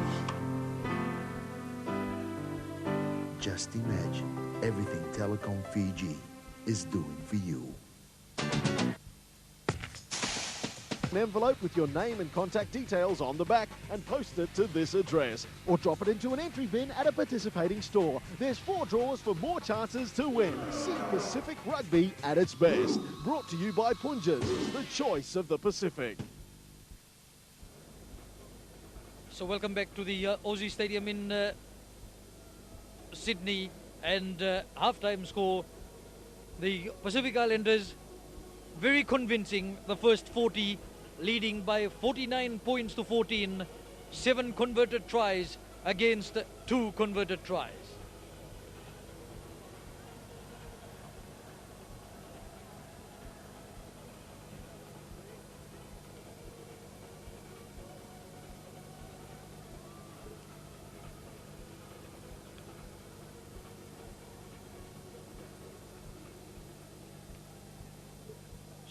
Just imagine everything Telecom Fiji is doing for you. An envelope with your name and contact details on the back and post it to this address, or drop it into an entry bin at a participating store. There's 4 draws for more chances to win. See Pacific Rugby at its best. Brought to you by Punjas, the choice of the Pacific. So welcome back to the Aussie Stadium in Sydney, and half-time score, the Pacific Islanders very convincing, the first 40, leading by 49 points to 14, 7 converted tries against 2 converted tries.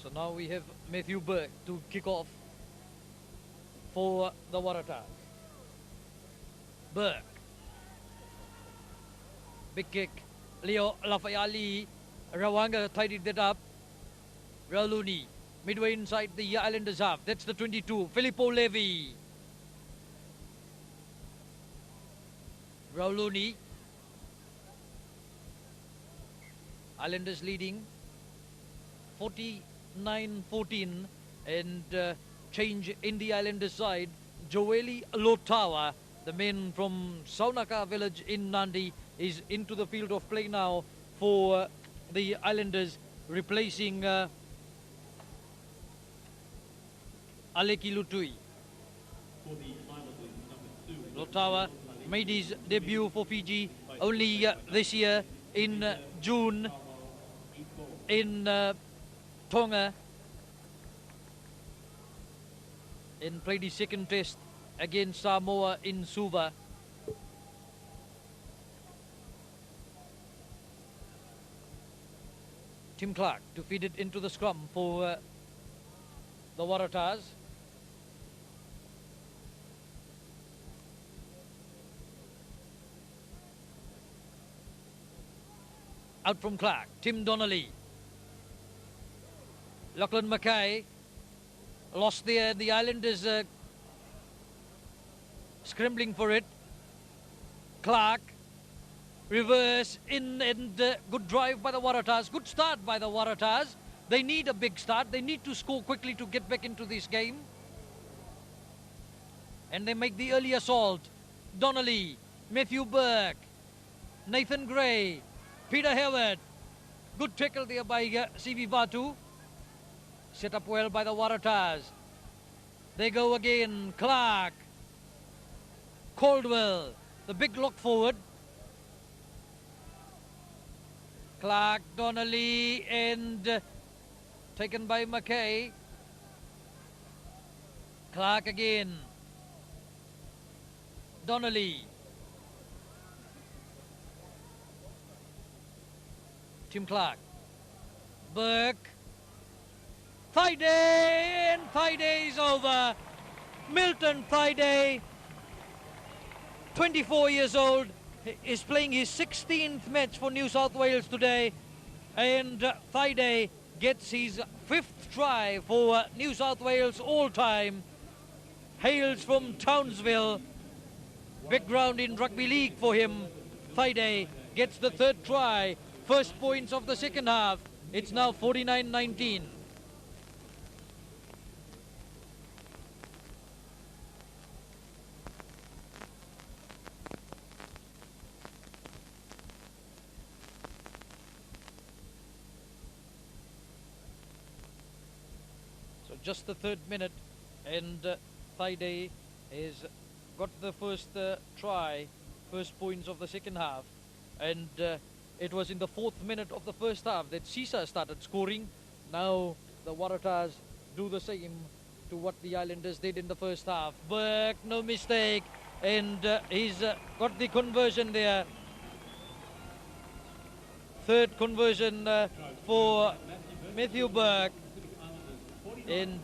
So now we have Matthew Burke to kick off for the Waratahs. Burke. Big kick. Leo Lafayali. Rawanga tidied that up. Rauluni. Midway inside the Islanders half. That's the 22. Filippo Levy. Rauluni. Islanders leading 49-14, and change in the Islanders side. Joeli Lotawa, the man from Saunaka village in Nandi, is into the field of play now for the Islanders, replacing Aleki Lutui. Lotawa made his debut for Fiji only this year in June in Tonga, and played his second test against Samoa in Suva. Tim Clark to feed it into the scrum for the Waratahs. Out from Clark, Tim Donnelly. Lachlan Mackay lost there. The Islanders scrambling for it. Clark, reverse in, and good drive by the Waratahs. Good start by the Waratahs. They need a big start. They need to score quickly to get back into this game. And they make the early assault. Donnelly, Matthew Burke, Nathan Gray, Peter Howard. Good tackle there by CV Vatu. Set up well by the Waratahs. They go again. Clark. Caldwell. The big lock forward. Clark, Donnelly, and taken by McKay. Clark again. Donnelly. Tim Clark. Burke. Thaiday, and Thaiday is over. Milton Thaiday, 24 years old, is playing his 16th match for New South Wales today, and Thaiday gets his 5th try for New South Wales all time. Hails from Townsville. Big ground in rugby league for him. Thaiday gets the third try. First points of the second half. It's now 49-19. So just the third minute, and Thaiday has got the first try, first points of the second half, and it was in the 4th minute of the first half that Sisa started scoring. Now the Waratahs do the same to what the Islanders did in the first half. Burke, no mistake, and he's got the conversion there. Third conversion for Matthew Burke, and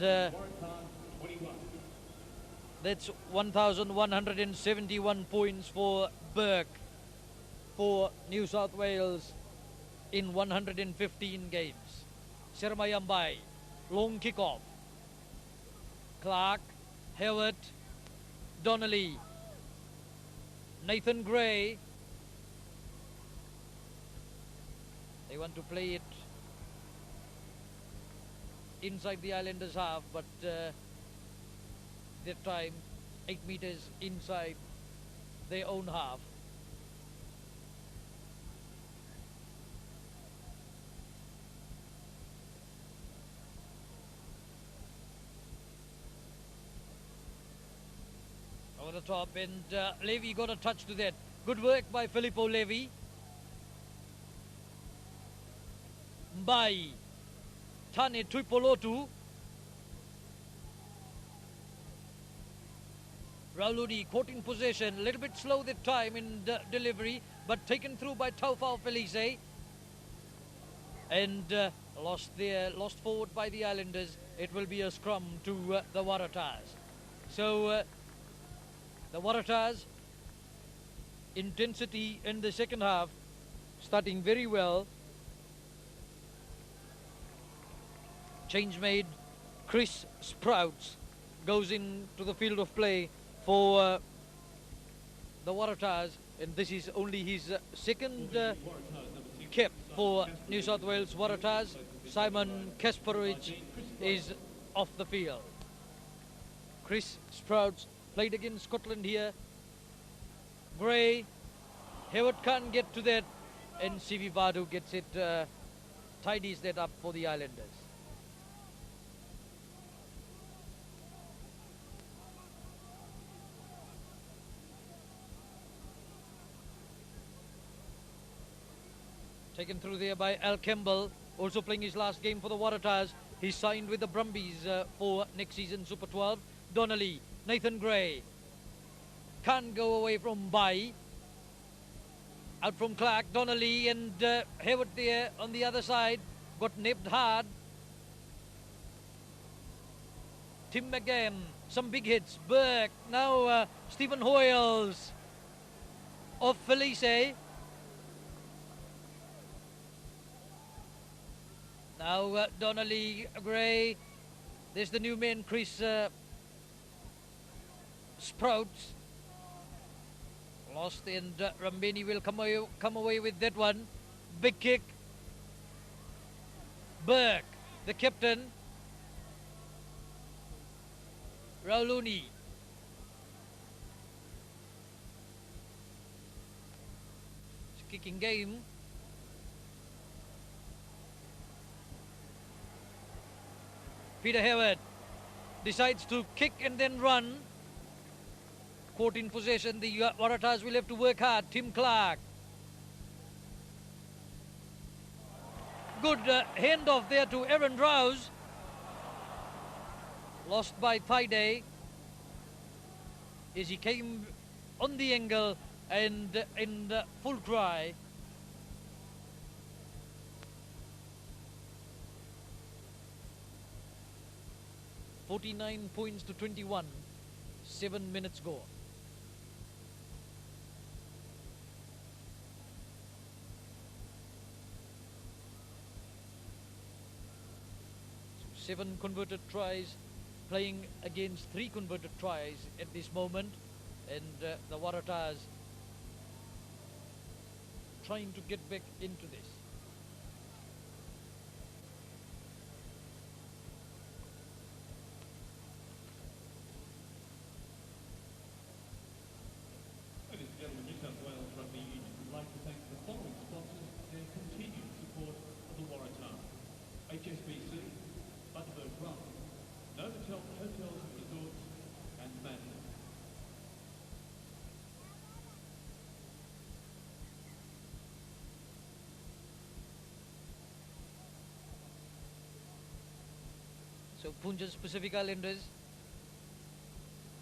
that's 1,171 points for Burke for New South Wales in 115 games. Seramayambai, long kick-off. Clark, Hewett, Donnelly, Nathan Gray. They want to play it inside the Islanders' half, but that time 8 meters inside their own half. Over the top, and Levy got a touch to that. Good work by Filippo Levy. Mbai, Tane Tuipolotu, Rauludi caught in possession, a little bit slow that time in delivery, but taken through by Taufau Felice, and lost forward by the Islanders. It will be a scrum to the Waratahs. So the Waratahs, intensity in the second half, starting very well. Change made. Chris Sprouts goes into the field of play for the Waratahs, and this is only his second cap for New South Wales Waratahs. Simon Kasparowicz is off the field. Chris Sprouts played against Scotland here. Gray, Hewett can't get to that, and Sivi Vadu gets it, tidies that up for the Islanders. Taken through there by Al Campbell, also playing his last game for the Waratahs. He signed with the Brumbies for next season Super 12. Donnelly, Nathan Gray. Can't go away from Bai. Out from Clark, Donnelly, and Hayward there on the other side. Got nipped hard. Tim McGann, some big hits. Burke, now Stephen Hoyles of Felice. Now Donnelly, Gray. There's the new man, Chris Sprouts. Lost, and Rambini will come away with that one. Big kick. Burke, the captain. Rauluni. It's a kicking game. Peter Hewett decides to kick and then run. Caught in possession, the Waratahs will have to work hard. Tim Clark. Good handoff there to Aaron Rouse. Lost by Thaiday as he came on the angle and in full cry. $49 points to 21. 7 minutes go. So 7 converted tries, playing against 3 converted tries at this moment, and the Waratahs trying to get back into this. Ladies and gentlemen, New South Wales Rugby Union would like to thank the following sponsors for their continued support of the Waratah: HSBC, Butterberg Rum, Novotel Hotels and Resorts, and Manly. So Punjab's Pacific Islanders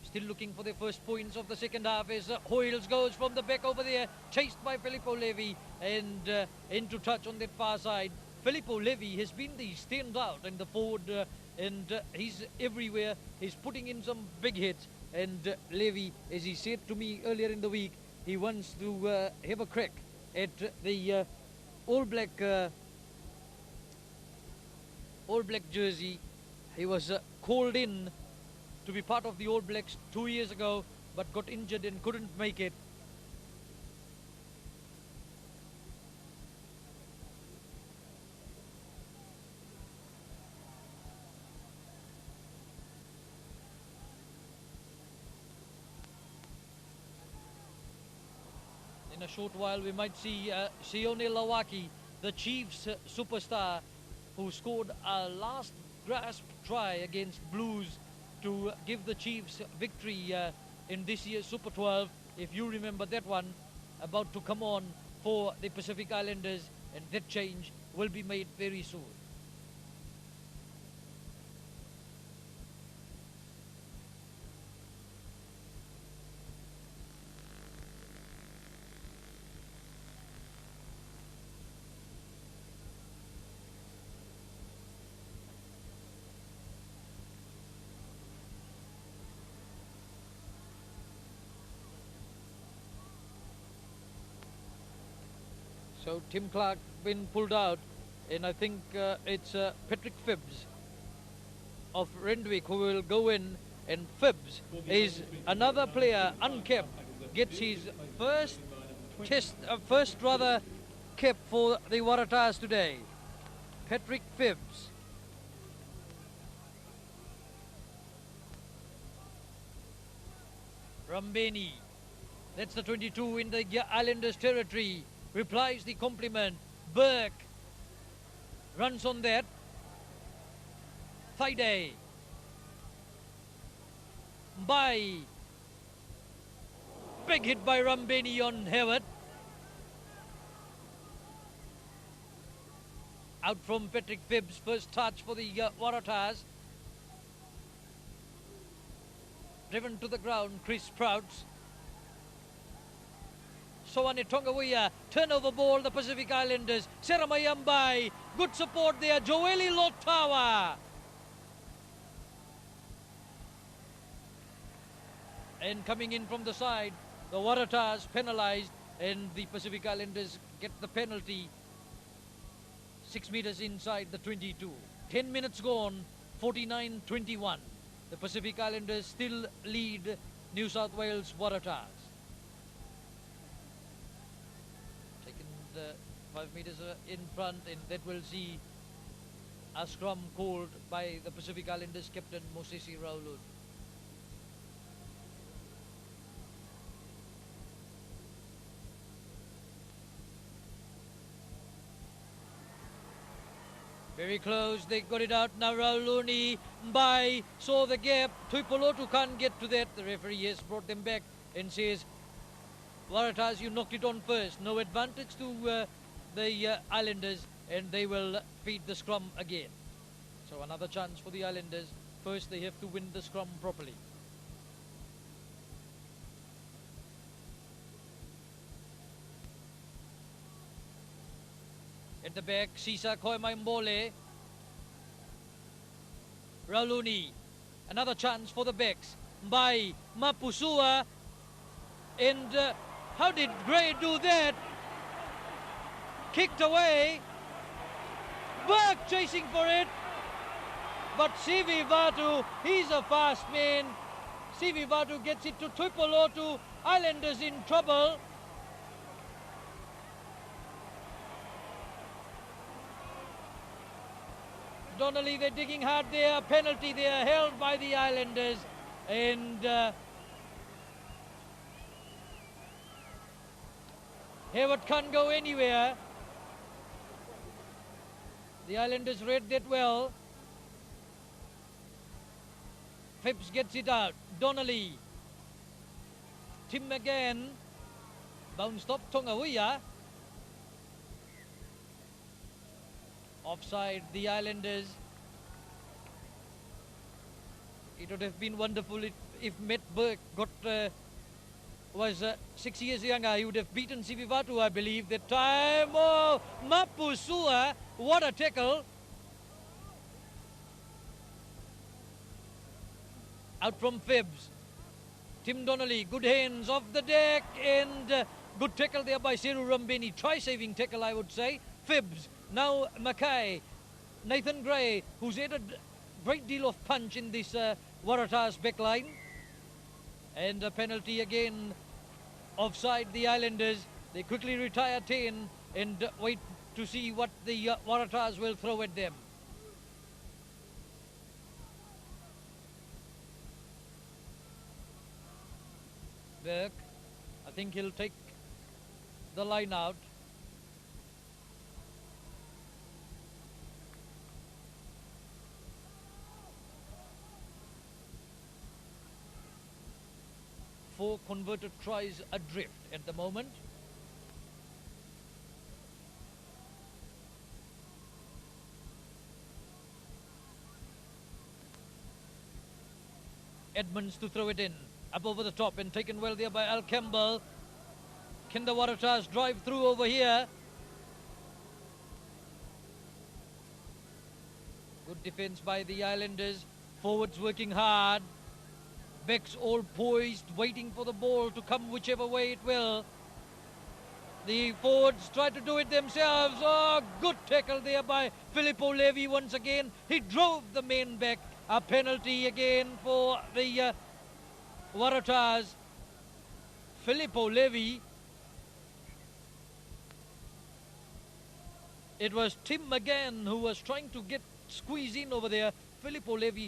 still looking for their first points of the second half as Hoyles goes from the back over there, chased by Filippo Levi, and into touch on that far side. Filippo Levi has been the standout in the forward, and he's everywhere. He's putting in some big hits, and Levi, as he said to me earlier in the week, he wants to have a crack at the All Black jersey. He was called in to be part of the All Blacks 2 years ago, but got injured and couldn't make it. In a short while, we might see Sione Lawaki, the Chiefs superstar, who scored a last grasp try against Blues to give the Chiefs victory in this year's Super 12. If you remember that one, about to come on for the Pacific Islanders, and that change will be made very soon. So Tim Clark been pulled out, and I think it's Patrick Phibbs of Randwick who will go in, and Phibbs is another player uncapped, gets his first cap for the Waratahs today. Patrick Phibbs. Rambeni, that's the 22 in the Islanders territory, replies the compliment. Burke runs on that. Thaiday. By. Big hit by Rambeni on Hewett. Out from Patrick Phibbs, first touch for the Waratahs. Driven to the ground, Chris Prouts. Soane Tongawea, turnover ball, the Pacific Islanders. Seramayambai, good support there. Joeli Lotawa. And coming in from the side, the Waratahs penalized, and the Pacific Islanders get the penalty. 6 meters inside the 22. 10 minutes gone, 49-21. The Pacific Islanders still lead New South Wales Waratahs. Taken the 5 meters in front, and that will see a scrum called by the Pacific Islanders captain Mosesi Raulud. Very close, they got it out now. Rauluni by saw the gap. Tuipolotu can't get to that. The referee has brought them back and says, Waratahs, you knocked it on first. No advantage to the Islanders, and they will feed the scrum again. So another chance for the Islanders. First they have to win the scrum properly. At the back, Sisa Koimaimbole. Rauluni. Another chance for the backs by Mapusua. And how did Gray do that? Kicked away. Burke chasing for it. But Sivi Vatu, he's a fast man. Sivi Vatu gets it to Tuipolotu. Islanders in trouble. Donnelly, they're digging hard there. Penalty there, held by the Islanders. And Hayward can't go anywhere. The Islanders read that well. Phipps gets it out. Donnelly. Tim again. Bounce stop Tongawiya. Offside the Islanders. It would have been wonderful if Matt Burke was 6 years younger. He would have beaten Sivivatu, I believe, that time. Oh, Mapusua, what a tackle. Out from Phibbs. Tim Donnelly, good hands off the deck, and good tackle there by Seru Rambeni. Try-saving tackle, I would say. Phibbs, now Mackay. Nathan Gray, who's added a great deal of punch in this Waratahs backline. And a penalty again, offside the Islanders. They quickly retire 10 and wait to see what the Waratahs will throw at them. Burke, I think he'll take the line out. Four converted tries adrift at the moment. Edmonds to throw it in. Up over the top and taken well there by Al Campbell. Can the Waratahs drive through over here? Good defense by the Islanders. Forwards working hard. Backs all poised, waiting for the ball to come whichever way it will. The forwards try to do it themselves. Oh, good tackle there by Filippo Levi once again. He drove the men back. A penalty again for the Waratahs. Filippo Levi. It was Tim McGann who was trying to squeeze in over there. Filippo Levi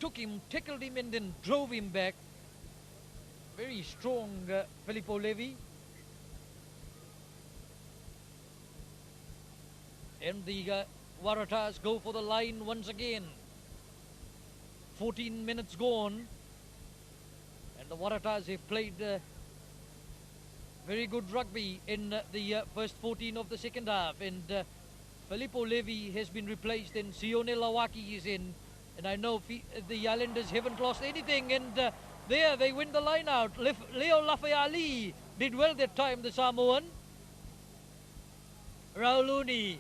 took him, tackled him, and then drove him back. Very strong, Filippo Levi. And the Waratahs go for the line once again. 14 minutes gone. And the Waratahs have played very good rugby in the first 14 of the second half. And Filippo Levi has been replaced and Sione Lawaki is in. And I know the Islanders haven't lost anything. And there they win the line out. Leo Lafayali did well that time, the Samoan. Rauluni.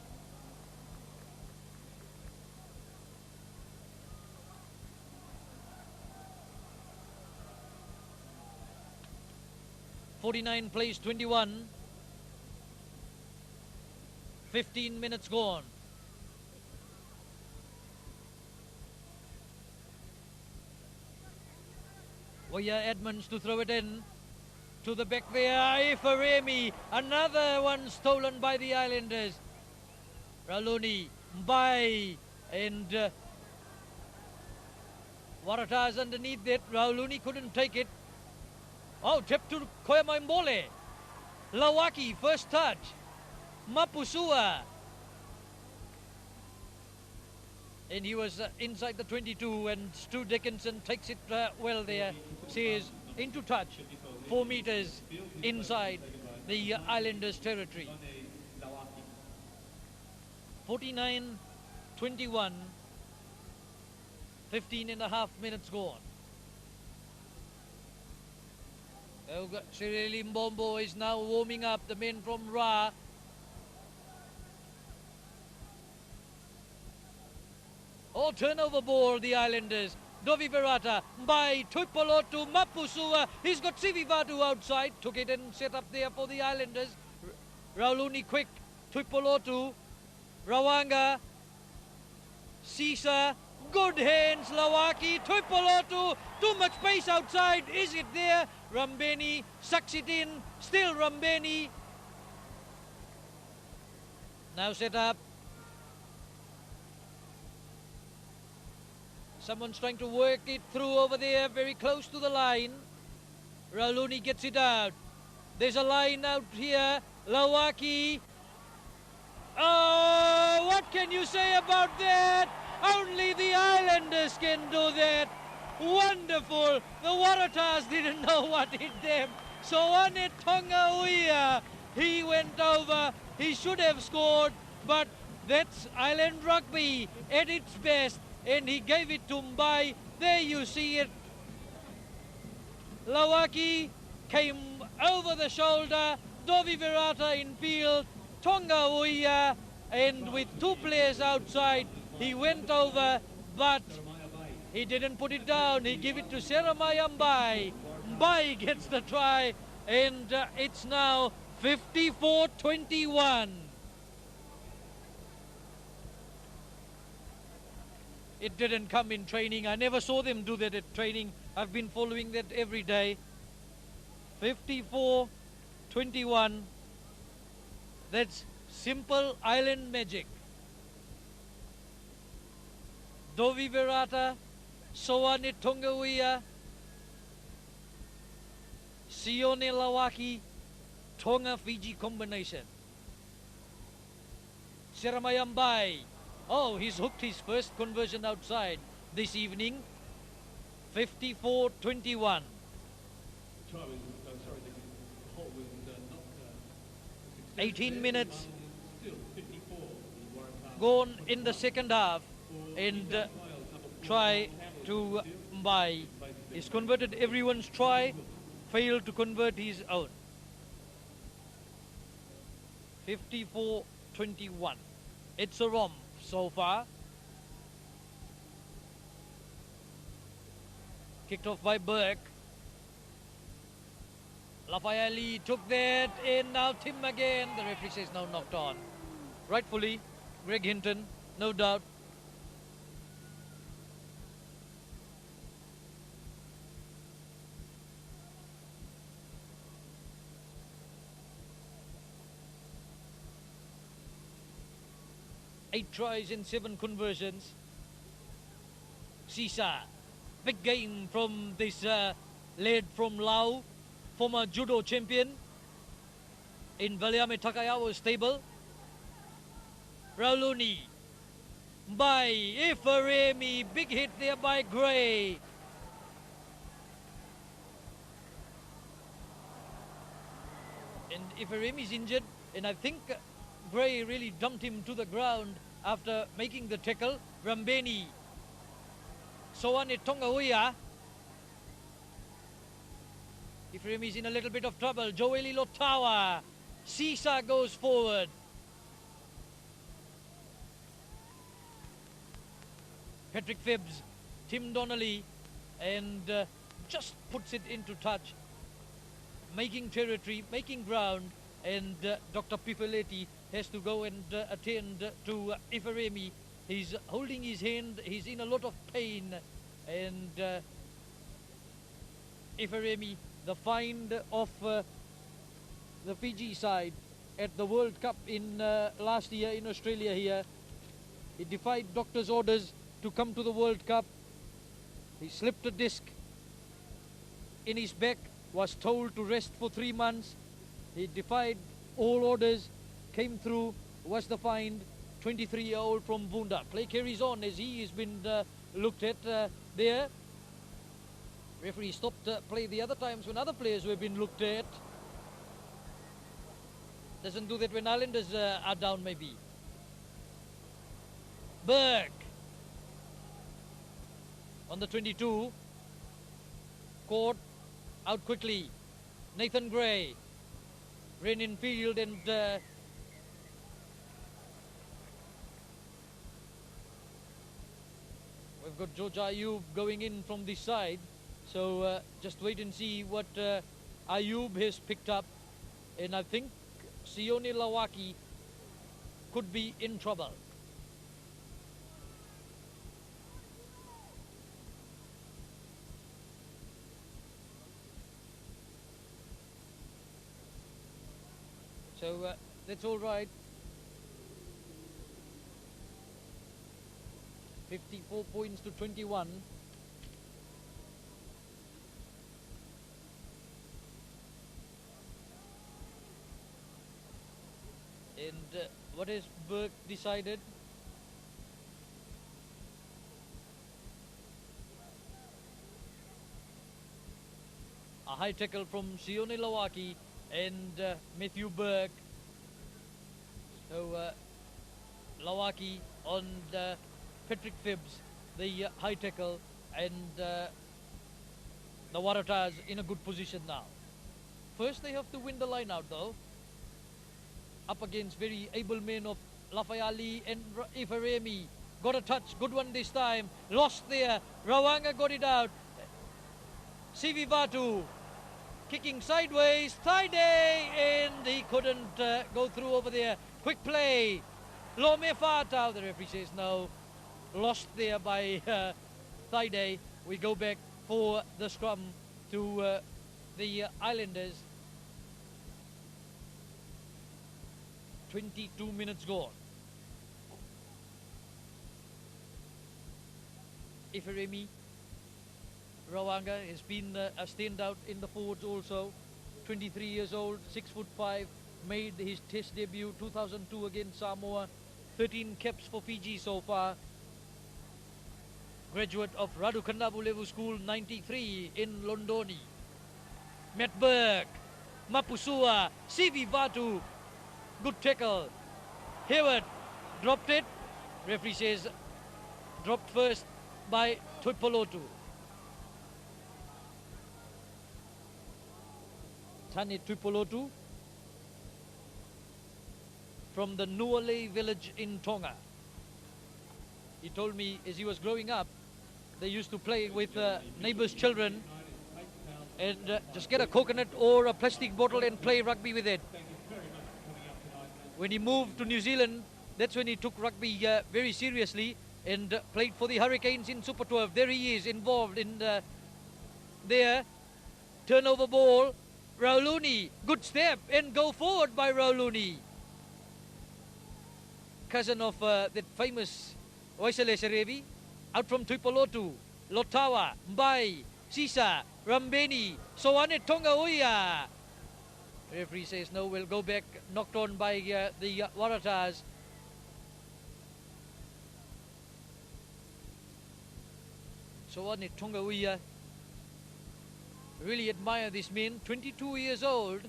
(49 plays 21). 15 minutes gone. Waya Edmonds to throw it in to the back there. Ifaremi, another one stolen by the Islanders. Rauluni, Mbai, and Waratahs underneath it. Rauluni couldn't take it. Oh, tip to Koyama Mbole. Lawaki, first touch. Mapusua. And he was inside the 22, and Stu Dickinson takes it well there. Says into touch, 4 meters inside the Islanders' territory. 49-21, 15 and a half minutes gone. Cyril Mbombo is now warming up, the men from Ra. Oh, turnover ball, the Islanders. Dovi Berata, by Tuipolotu, Mapusua. He's got Sivivatu outside. Took it and set up there for the Islanders. Rauluni quick. Tuipolotu. Rawanga. Sisa. Good hands, Lawaki. Tuipolotu. Too much space outside. Is it there? Rambeni sucks it in. Still Rambeni. Now set up. Someone's trying to work it through over there, very close to the line. Rauluni gets it out. There's a line out here. Lawaki. Oh, what can you say about that? Only the Islanders can do that. Wonderful. The Waratahs didn't know what hit them. So on it, Tonga, he went over. He should have scored, but that's Island rugby at its best. And he gave it to Mbai. There you see it. Lawaki came over the shoulder. Dovi Virata in field. Tonga Uia, and with two players outside, he went over, but he didn't put it down. He gave it to Seremaya Mbai. Mbai gets the try, and it's now 54-21. It didn't come in training. I never saw them do that at training. I've been following that every day. 54-21. That's simple island magic. Dovi Virata, Soane Tongawia, Sione Lawaki, Tonga Fiji combination. Seramayambai. Oh, he's hooked his first conversion outside this evening. 54-21. 18 minutes gone in the second half, and try to Mbai. He's converted everyone's try, failed to convert his own. 54-21. It's a romp so far. Kicked off by Burke. Lafayette took that, and now Tim again. The referee says no, knocked on. Rightfully, Greg Hinton, no doubt. Eight tries and 7 conversions. Sisa, big gain from this lad from Laos, former judo champion in Valiame Takayawa's stable. Rauluni, by Ifaremi, big hit there by Gray. And Ifaremi's injured, and I think Gray really dumped him to the ground after making the tackle. Rambeni, Soane Tongauia. Ifremi's in a little bit of trouble. Joeli Lotawa. Sisa goes forward. Patrick Phibbs, Tim Donnelly, and just puts it into touch. Making territory, making ground, and Dr. Pifaletti has to go and attend to Ifaremi. He's holding his hand, he's in a lot of pain, and Ifaremi, the find of the Fiji side at the World Cup in last year in Australia here. He defied doctor's orders to come to the World Cup. He slipped a disc in his back, was told to rest for 3 months. He defied all orders, came through, was the find. 23-year-old from Bunda. Play carries on as he has been looked at there. Referee stopped play the other times when other players were being looked at. Doesn't do that when Islanders are down maybe. Burke on the 22. Caught out quickly. Nathan Gray ran in field, and we've got George Ayub going in from this side. So just wait and see what Ayub has picked up. And I think Sione Lawaki could be in trouble. So that's all right. 54 points to 21. And what has Burke decided? A high tackle from Sione Lawaki and Matthew Burke. So Lawaki on Patrick Phibbs, the high tackle, and the Waratahs in a good position now. First they have to win the line out though. Up against very able men of Lafayali and Ifaremi. Got a touch, good one this time. Lost there, Rawanga got it out. Sivivatu kicking sideways, Thaide, and he couldn't go through over there. Quick play, Lome Fatau, the referee says no. Lost there by Thaide. We go back for the scrum to the Islanders. 22 minutes gone. Ifaremi Rawanga has been a standout in the forwards also. 23 years old, 6'5", made his test debut 2002 against Samoa. 13 caps for Fiji so far. Graduate of Radukandabu Level School 93 in Londoni. Matt Burke, Mapusua, Sivivatu. Good tackle. Hayward dropped it. Referee says dropped first by Tuipolotu. Tane Tuipolotu from the Nuale village in Tonga. He told me as he was growing up, they used to play with neighbors' children and just get a coconut or a plastic bottle and play rugby with it. When he moved to New Zealand, that's when he took rugby very seriously and played for the Hurricanes in Super 12. There he is, involved in there. Turnover ball, Rauluni, good step, and go forward by Rauluni. Cousin of that famous Waisale Serevi, out from Tuipolotu, Lotawa, Mbai, Sisa, Rambeni, Soane Tonga Uia. Referee says no, we'll go back, knocked on by the Waratahs. Soane Tonga Uia. Really admire this man, 22 years old,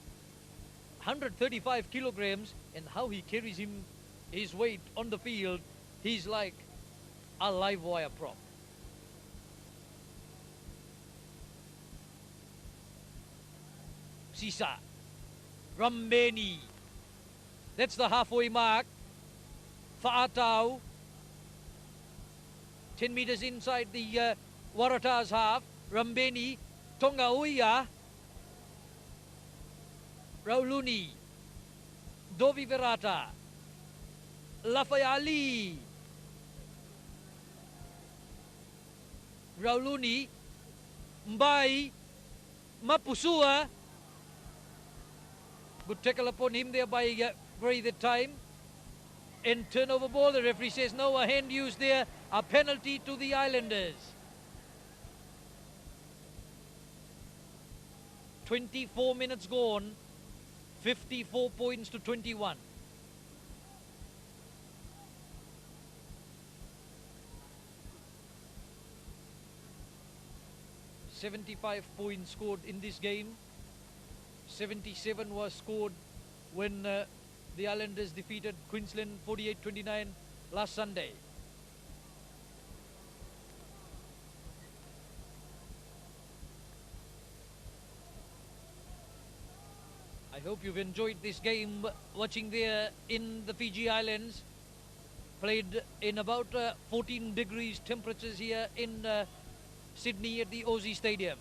135 kilograms, and how he carries his weight on the field. He's like a live wire prop. Sisa, Rambeni, that's the halfway mark. Fa'atau, 10 meters inside the Waratahs half. Rambeni, Tonga Uia, Rauluni, Dovi Verata, Lafayali, Rauluni, Mbai, Mapusua. Good tackle upon him there by Gray that time. And turnover ball, the referee says no, a hand used there, a penalty to the Islanders. 24 minutes gone, 54 points to 21. $75 points scored in this game. 77 was scored when the Islanders defeated Queensland 48-29 last Sunday. I hope you've enjoyed this game watching there in the Fiji Islands. Played in about 14 degrees temperatures here in Sydney at the Aussie Stadium.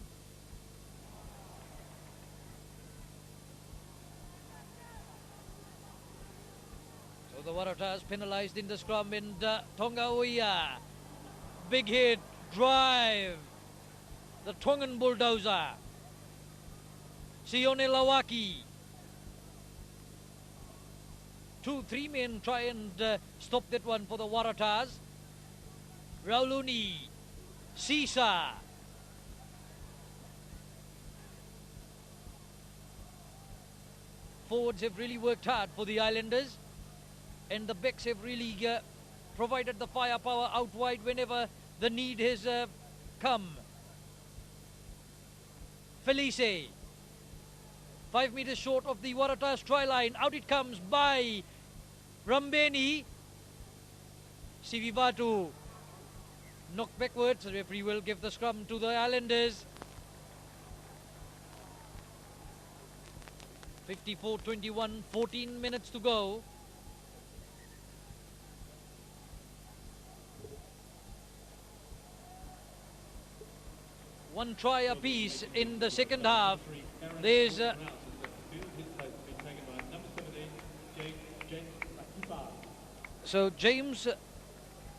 So the Waratahs penalised in the scrum, and Tonga Uia. Big hit, drive. The Tongan bulldozer. Sione Lawaki. 2-3 men try and stop that one for the Waratahs. Rauluni, Sisa. Forwards have really worked hard for the Islanders, and the backs have really provided the firepower out wide whenever the need has come. Felice, 5 meters short of the Waratahs try line. Out it comes by Rambeni. Sivivatu knocked backwards. The referee will give the scrum to the Islanders. 54-21, 14 minutes to go. One try apiece in the second half. There's so James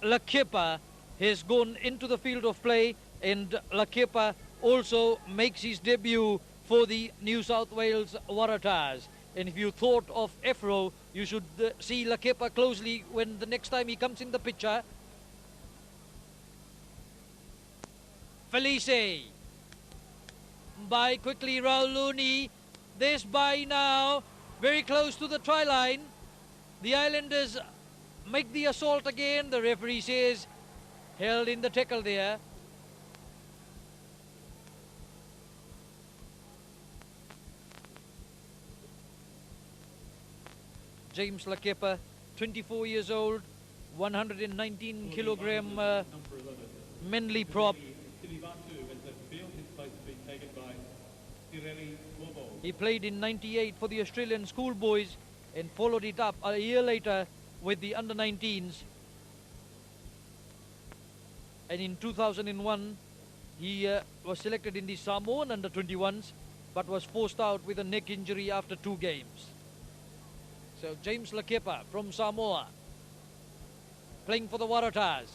Lakepa has gone into the field of play, and Lakepa also makes his debut for the New South Wales Waratahs. And if you thought of Afro, you should see Lakepa closely when the next time he comes in the picture. Felice. By quickly Rauluni. This by now. Very close to the try line. The Islanders make the assault again. The referee says held in the tackle there. James Lakepa, 24 years old, 119 kilogram Menley prop. He played in 98 for the Australian schoolboys and followed it up a year later with the under-19s. And in 2001, he was selected in the Samoan under-21s, but was forced out with a neck injury after 2 games. So James Lakepa from Samoa, playing for the Waratahs.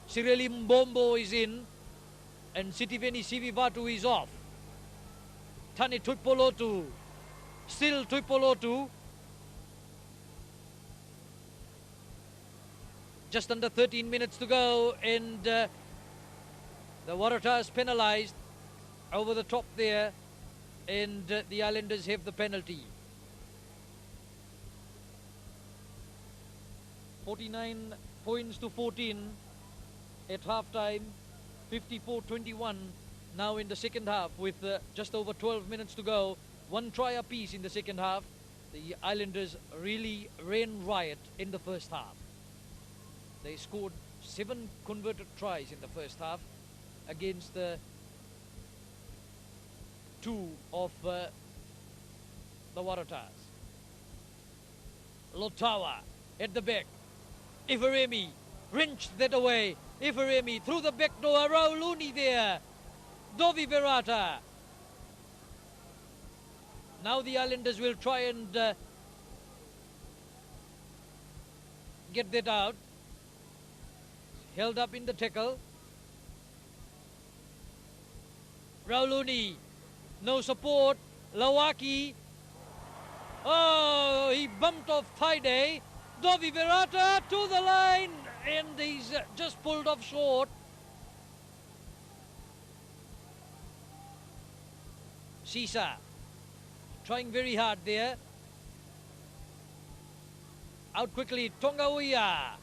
Sireli Mbombo is in, and Sitiveni Sivivatu is off. Tani Tuipolotu, still Tuipolotu. Just under 13 minutes to go, and the Waratahs penalised over the top there, and the Islanders have the penalty. 49 points to 14 at half-time, 54-21 now in the second half with just over 12 minutes to go. 1 try apiece in the second half. The Islanders really ran riot in the first half. They scored 7 converted tries in the first half against 2 of the Waratahs. Lotawa at the back. Iferemi wrenched that away. Iferemi through the back door. Rauluni there. Dovi Verata. Now the Islanders will try and get that out. Held up in the tackle. Rauluni. No support. Lawaki. Oh, he bumped off Thaide. Dovi Verata to the line, and he's just pulled off short. Sisa trying very hard there. Out quickly, Tongauia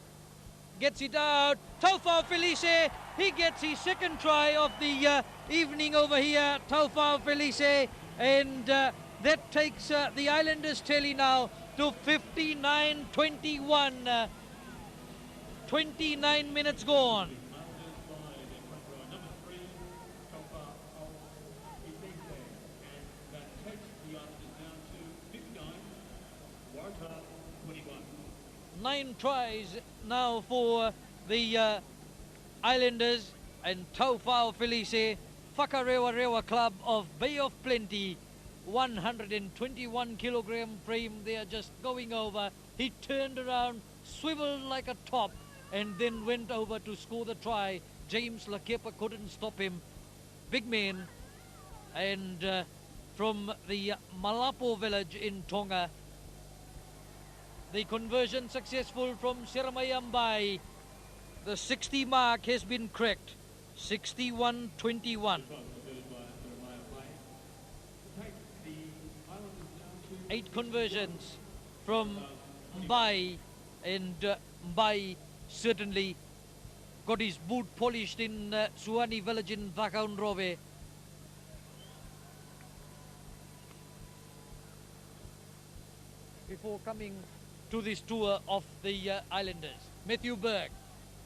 gets it out. Taufau Felice, he gets his second try of the evening over here. Taufau Felice, and that takes the Islanders' tally now to 59-21. 29 minutes gone. Nine tries now for the Islanders, and Taufau Felice, Whakarewa Rewa Club of Bay of Plenty. 121 kilogram frame there, just going over. He turned around, swiveled like a top, and then went over to score the try. James Lakepa couldn't stop him. Big man, and from the Malapo village in Tonga. The conversion successful from Siramayambai. The 60 mark has been cracked. 61-21. 8 conversions from Mbai, and Mbai certainly got his boot polished in Suwani village in Vakaunrove. Before coming to this tour of the Islanders. Matthew Berg,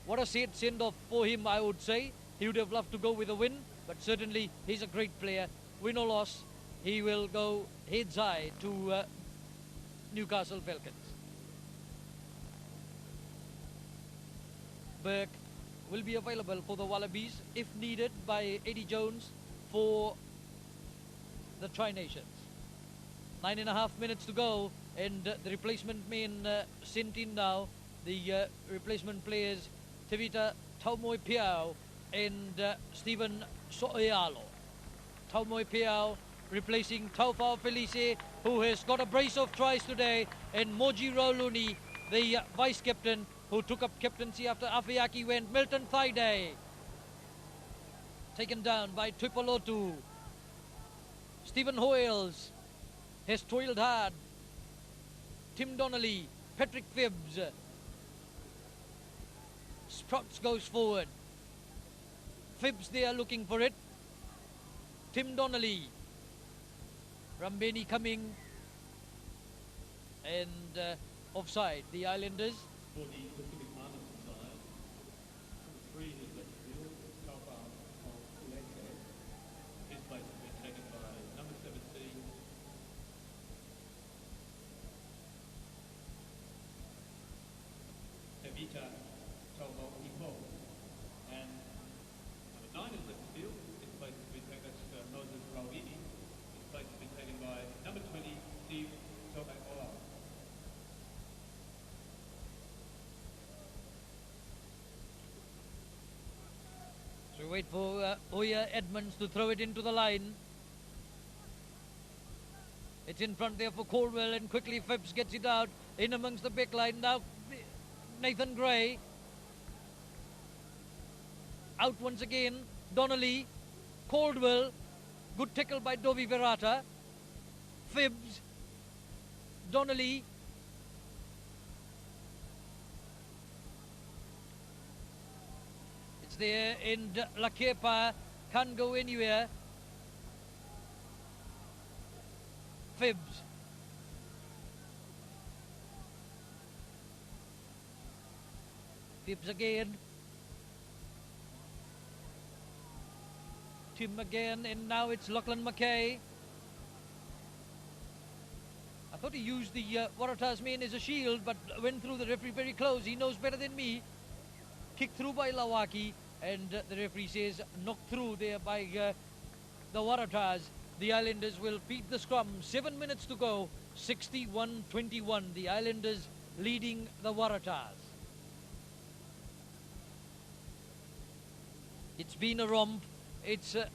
what a sad send-off for him, I would say. He would have loved to go with a win, but certainly he's a great player. Win or loss, he will go heads high to Newcastle Falcons. Berg will be available for the Wallabies if needed by Eddie Jones for the Tri-Nations. 9.5 minutes to go, and the replacement men sent in now. The replacement players, Tevita Taumoepeau and Stephen So'ealo. Taumoepeau replacing Taufao Felice, who has got a brace of tries today, and Moji Rauluni, the vice-captain, who took up captaincy after Afiaki went. Milton Thaidei, taken down by Tuipolotu. Stephen Hoyles has toiled hard. Tim Donnelly, Patrick Phibbs. Sprouts goes forward. Phibbs there looking for it. Tim Donnelly. Rambeni coming. And offside, the Islanders. For the Pacific Islands side, 3 is left field, Taufa Kuleke. His place has been taken by number 17. Tevita Taumoepeau. And number 9 is left field. His place has been taken, that's Moses Rawini. His place has been taken by number 20, Steve Tobaola. So wait for Oya Edmonds to throw it into the line. It's in front there for Caldwell, and quickly Phibbs gets it out in amongst the back line. Now Nathan Gray out once again. Donnelly, Caldwell, good tackle by Dovi Verata. Phibbs, Donnelly. It's there, and Lakepa can't go anywhere. Phibbs. Phibbs again. Tim again, and now it's Lachlan McKay. I thought he used the Waratahs man as a shield, but went through the referee very close. He knows better than me. Kicked through by Lawaki, and the referee says knocked through there by the Waratahs. The Islanders will feed the scrum. 7 minutes to go. 61-21. The Islanders leading the Waratahs. It's been a romp. It's a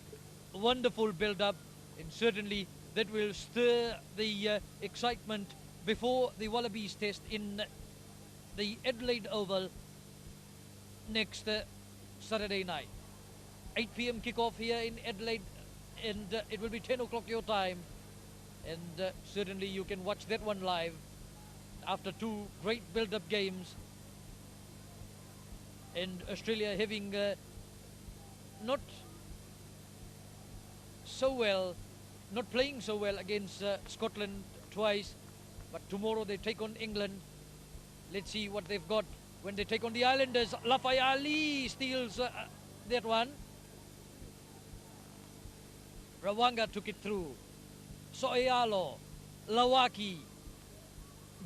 wonderful build-up, and certainly that will stir the excitement before the Wallabies test in the Adelaide Oval next Saturday night. 8 p.m. kickoff here in Adelaide, and it will be 10 o'clock your time, and certainly you can watch that one live after 2 great build-up games, and Australia having not playing so well against Scotland twice, but tomorrow they take on England. Let's see what they've got when they take on the Islanders. Lafayali steals that one. Rawanga took it through. So'ealo, Lawaki,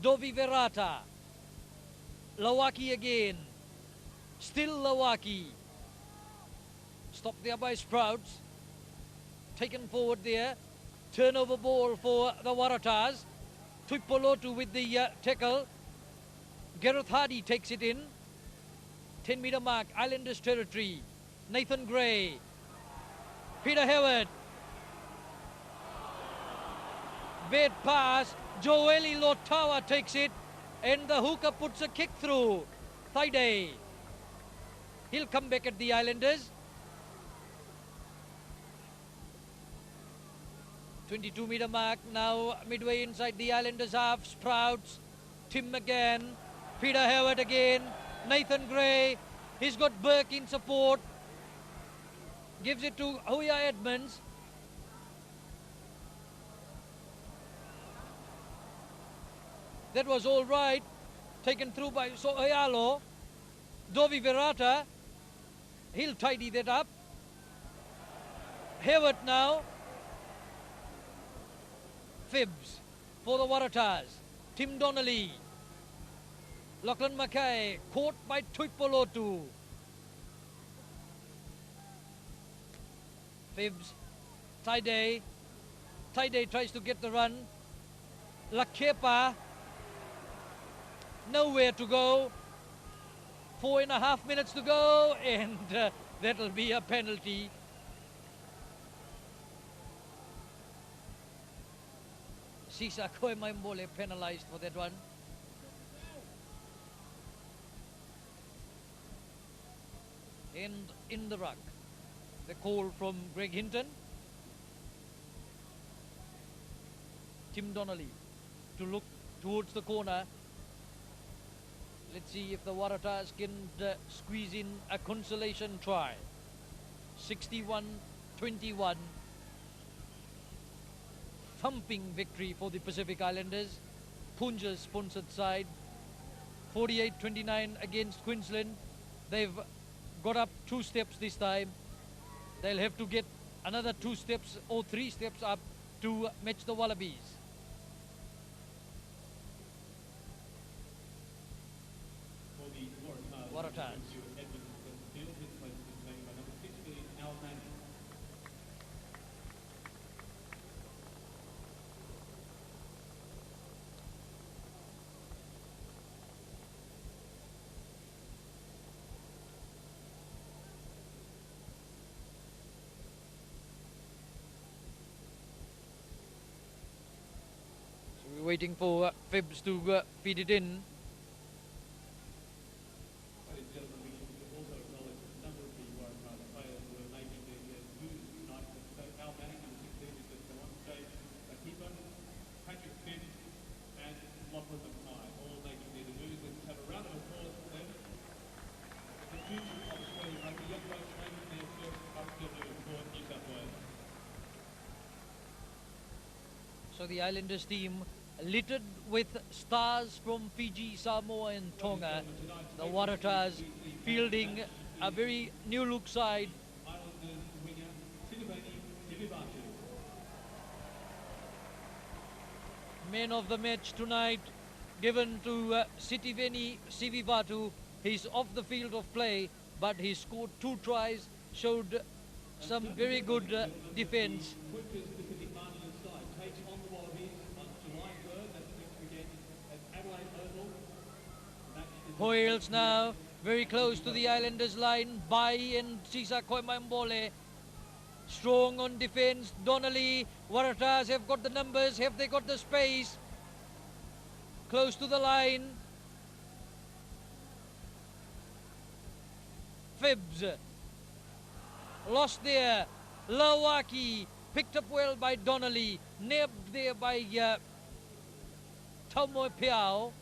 Dovi Verata, Lawaki again, still Lawaki. Stopped there by Sprouts. Taken forward there. Turnover ball for the Waratahs. Tuipolotu with the tackle. Gareth Hardy takes it in. 10-meter mark, Islanders territory. Nathan Gray. Peter Howard. Bad pass. Joeli Lotawa takes it. And the hooker puts a kick through. Thaidei. He'll come back at the Islanders. 22-meter mark now, midway inside the Islanders half. Sprouts, Tim again, Peter Howard again, Nathan Gray. He's got Burke in support. Gives it to Hoya Edmonds. That was all right. Taken through by So'ayalo. Dovi Virata. He'll tidy that up. Howard now. Phibbs for the Waratahs. Tim Donnelly. Lachlan Mackay caught by Tuipolotu. Phibbs. Taide. Taide tries to get the run. Lakepa. Nowhere to go. 4.5 minutes to go, and that'll be a penalty. Sisa Koemaimbole penalized for that one. And in the ruck, the call from Greg Hinton. Tim Donnelly to look towards the corner. Let's see if the Waratahs can squeeze in a consolation try. 61-21. Thumping victory for the Pacific Islanders. Punja's sponsored side. 48-29 against Queensland. They've got up 2 steps this time. They'll have to get another 2 steps or 3 steps up to match the Wallabies. Waratahs. So we're waiting for Phibbs to feed it in. So the Islanders team littered with stars from Fiji, Samoa and Tonga. The Waratahs fielding a very new look side. Man of the match tonight given to Sitiveni Sivivatu. He's off the field of play, but he scored 2 tries, showed some very good defence. Hoyles now very close to the Islanders line. Bai and Sisa Koemaimbole strong on defence. Donnelly, Waratahs have got the numbers. Have they got the space? Close to the line. Phibbs lost there. Lawaki picked up well by Donnelly. Nabbed there by Taumoe Piao.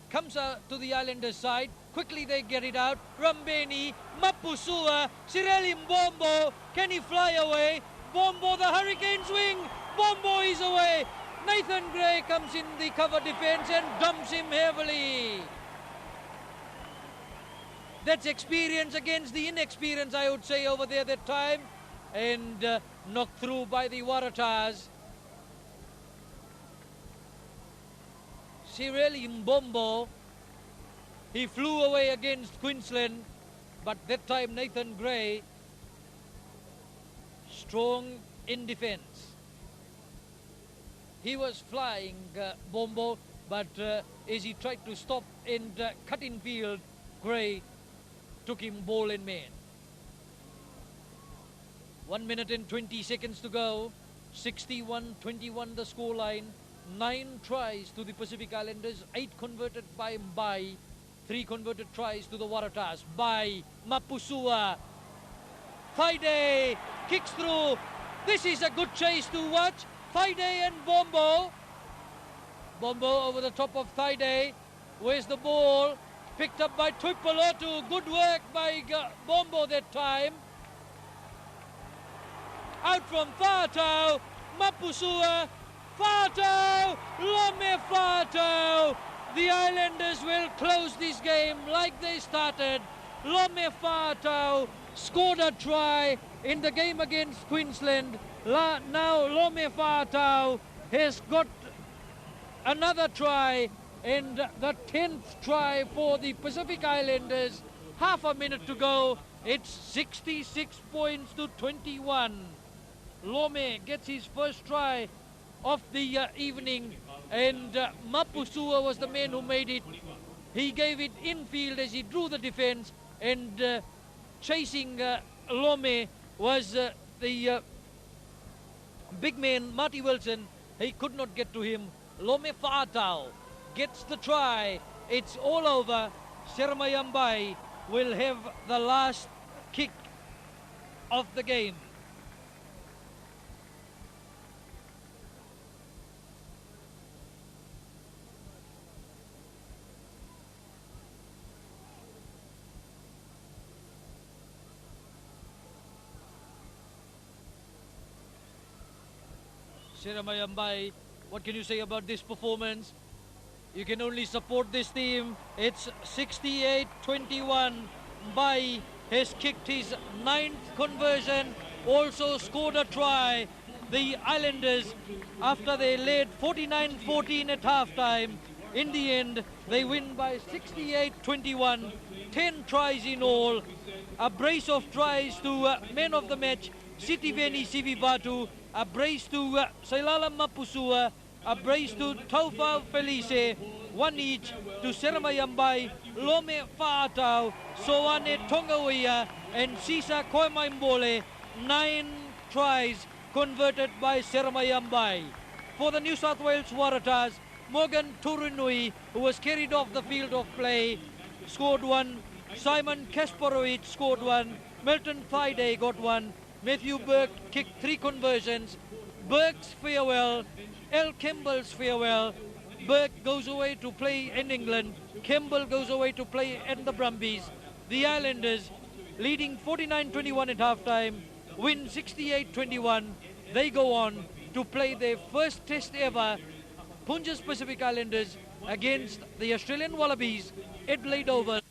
Comes out to the Islanders side. Quickly they get it out. Rambeni, Mapusua, Sireli Mbombo. Can he fly away? Bombo, the Hurricanes wing. Bombo is away. Nathan Gray comes in the cover defence and dumps him heavily. That's experience against the inexperience, I would say, over there that time. And knocked through by the Waratahs. Sireli Mbombo, he flew away against Queensland, but that time Nathan Gray, strong in defence. He was flying Bombo, but as he tried to stop and cut in field, Gray took him ball and man. 1 minute and 20 seconds to go. 61-21 the scoreline. 9 tries to the Pacific Islanders, 8 converted by Mbai, 3 converted tries to the Waratahs by Mapusua. Thaide kicks through. This is a good chase to watch. Thaide and Bombo. Bombo over the top of Thaide. Where's the ball? Picked up by Tuipolotu. Good work by Bombo that time. Out from Fatau. Mapusua. Fatau. Lome Fatau. The Islanders will close this game like they started. Lome Fatau scored a try in the game against Queensland. Now Lome Fatau has got another try and the 10th try for the Pacific Islanders. Half a minute to go. It's 66 points to 21. Lome gets his first try of the evening, and Mapusua was the man who made it. He gave it infield as he drew the defense, and chasing Lome was the big man, Marty Wilson. He could not get to him. Lome Fatau gets the try. It's all over. Seramayambai will have the last kick of the game. Seramayambai, what can you say about this performance? You can only support this team. It's 68-21. Mbai has kicked his 9th conversion, also scored a try. The Islanders, after they led 49-14 at halftime, in the end, they win by 68-21. 10 tries in all. A brace of tries to men of the match, Sitiveni Sivibatu. A brace to Sailala Mapusua, a brace to Taufa Felice, 1 each to Seramayambai, Lome Faatau, Soane Tongawea, and Sisa Koimaimbole. 9 tries converted by Seramayambai. For the New South Wales Waratahs, Morgan Turunui, who was carried off the field of play, scored 1. Simon Kasparowicz scored 1. Milton Thaide got 1. Matthew Burke kicked 3 conversions. Burke's farewell, L. Campbell's farewell. Burke goes away to play in England. Campbell goes away to play at the Brumbies. The Islanders, leading 49-21 at halftime, win 68-21. They go on to play their first test ever, Punjab's Pacific Islanders, against the Australian Wallabies, Adelaide Oval.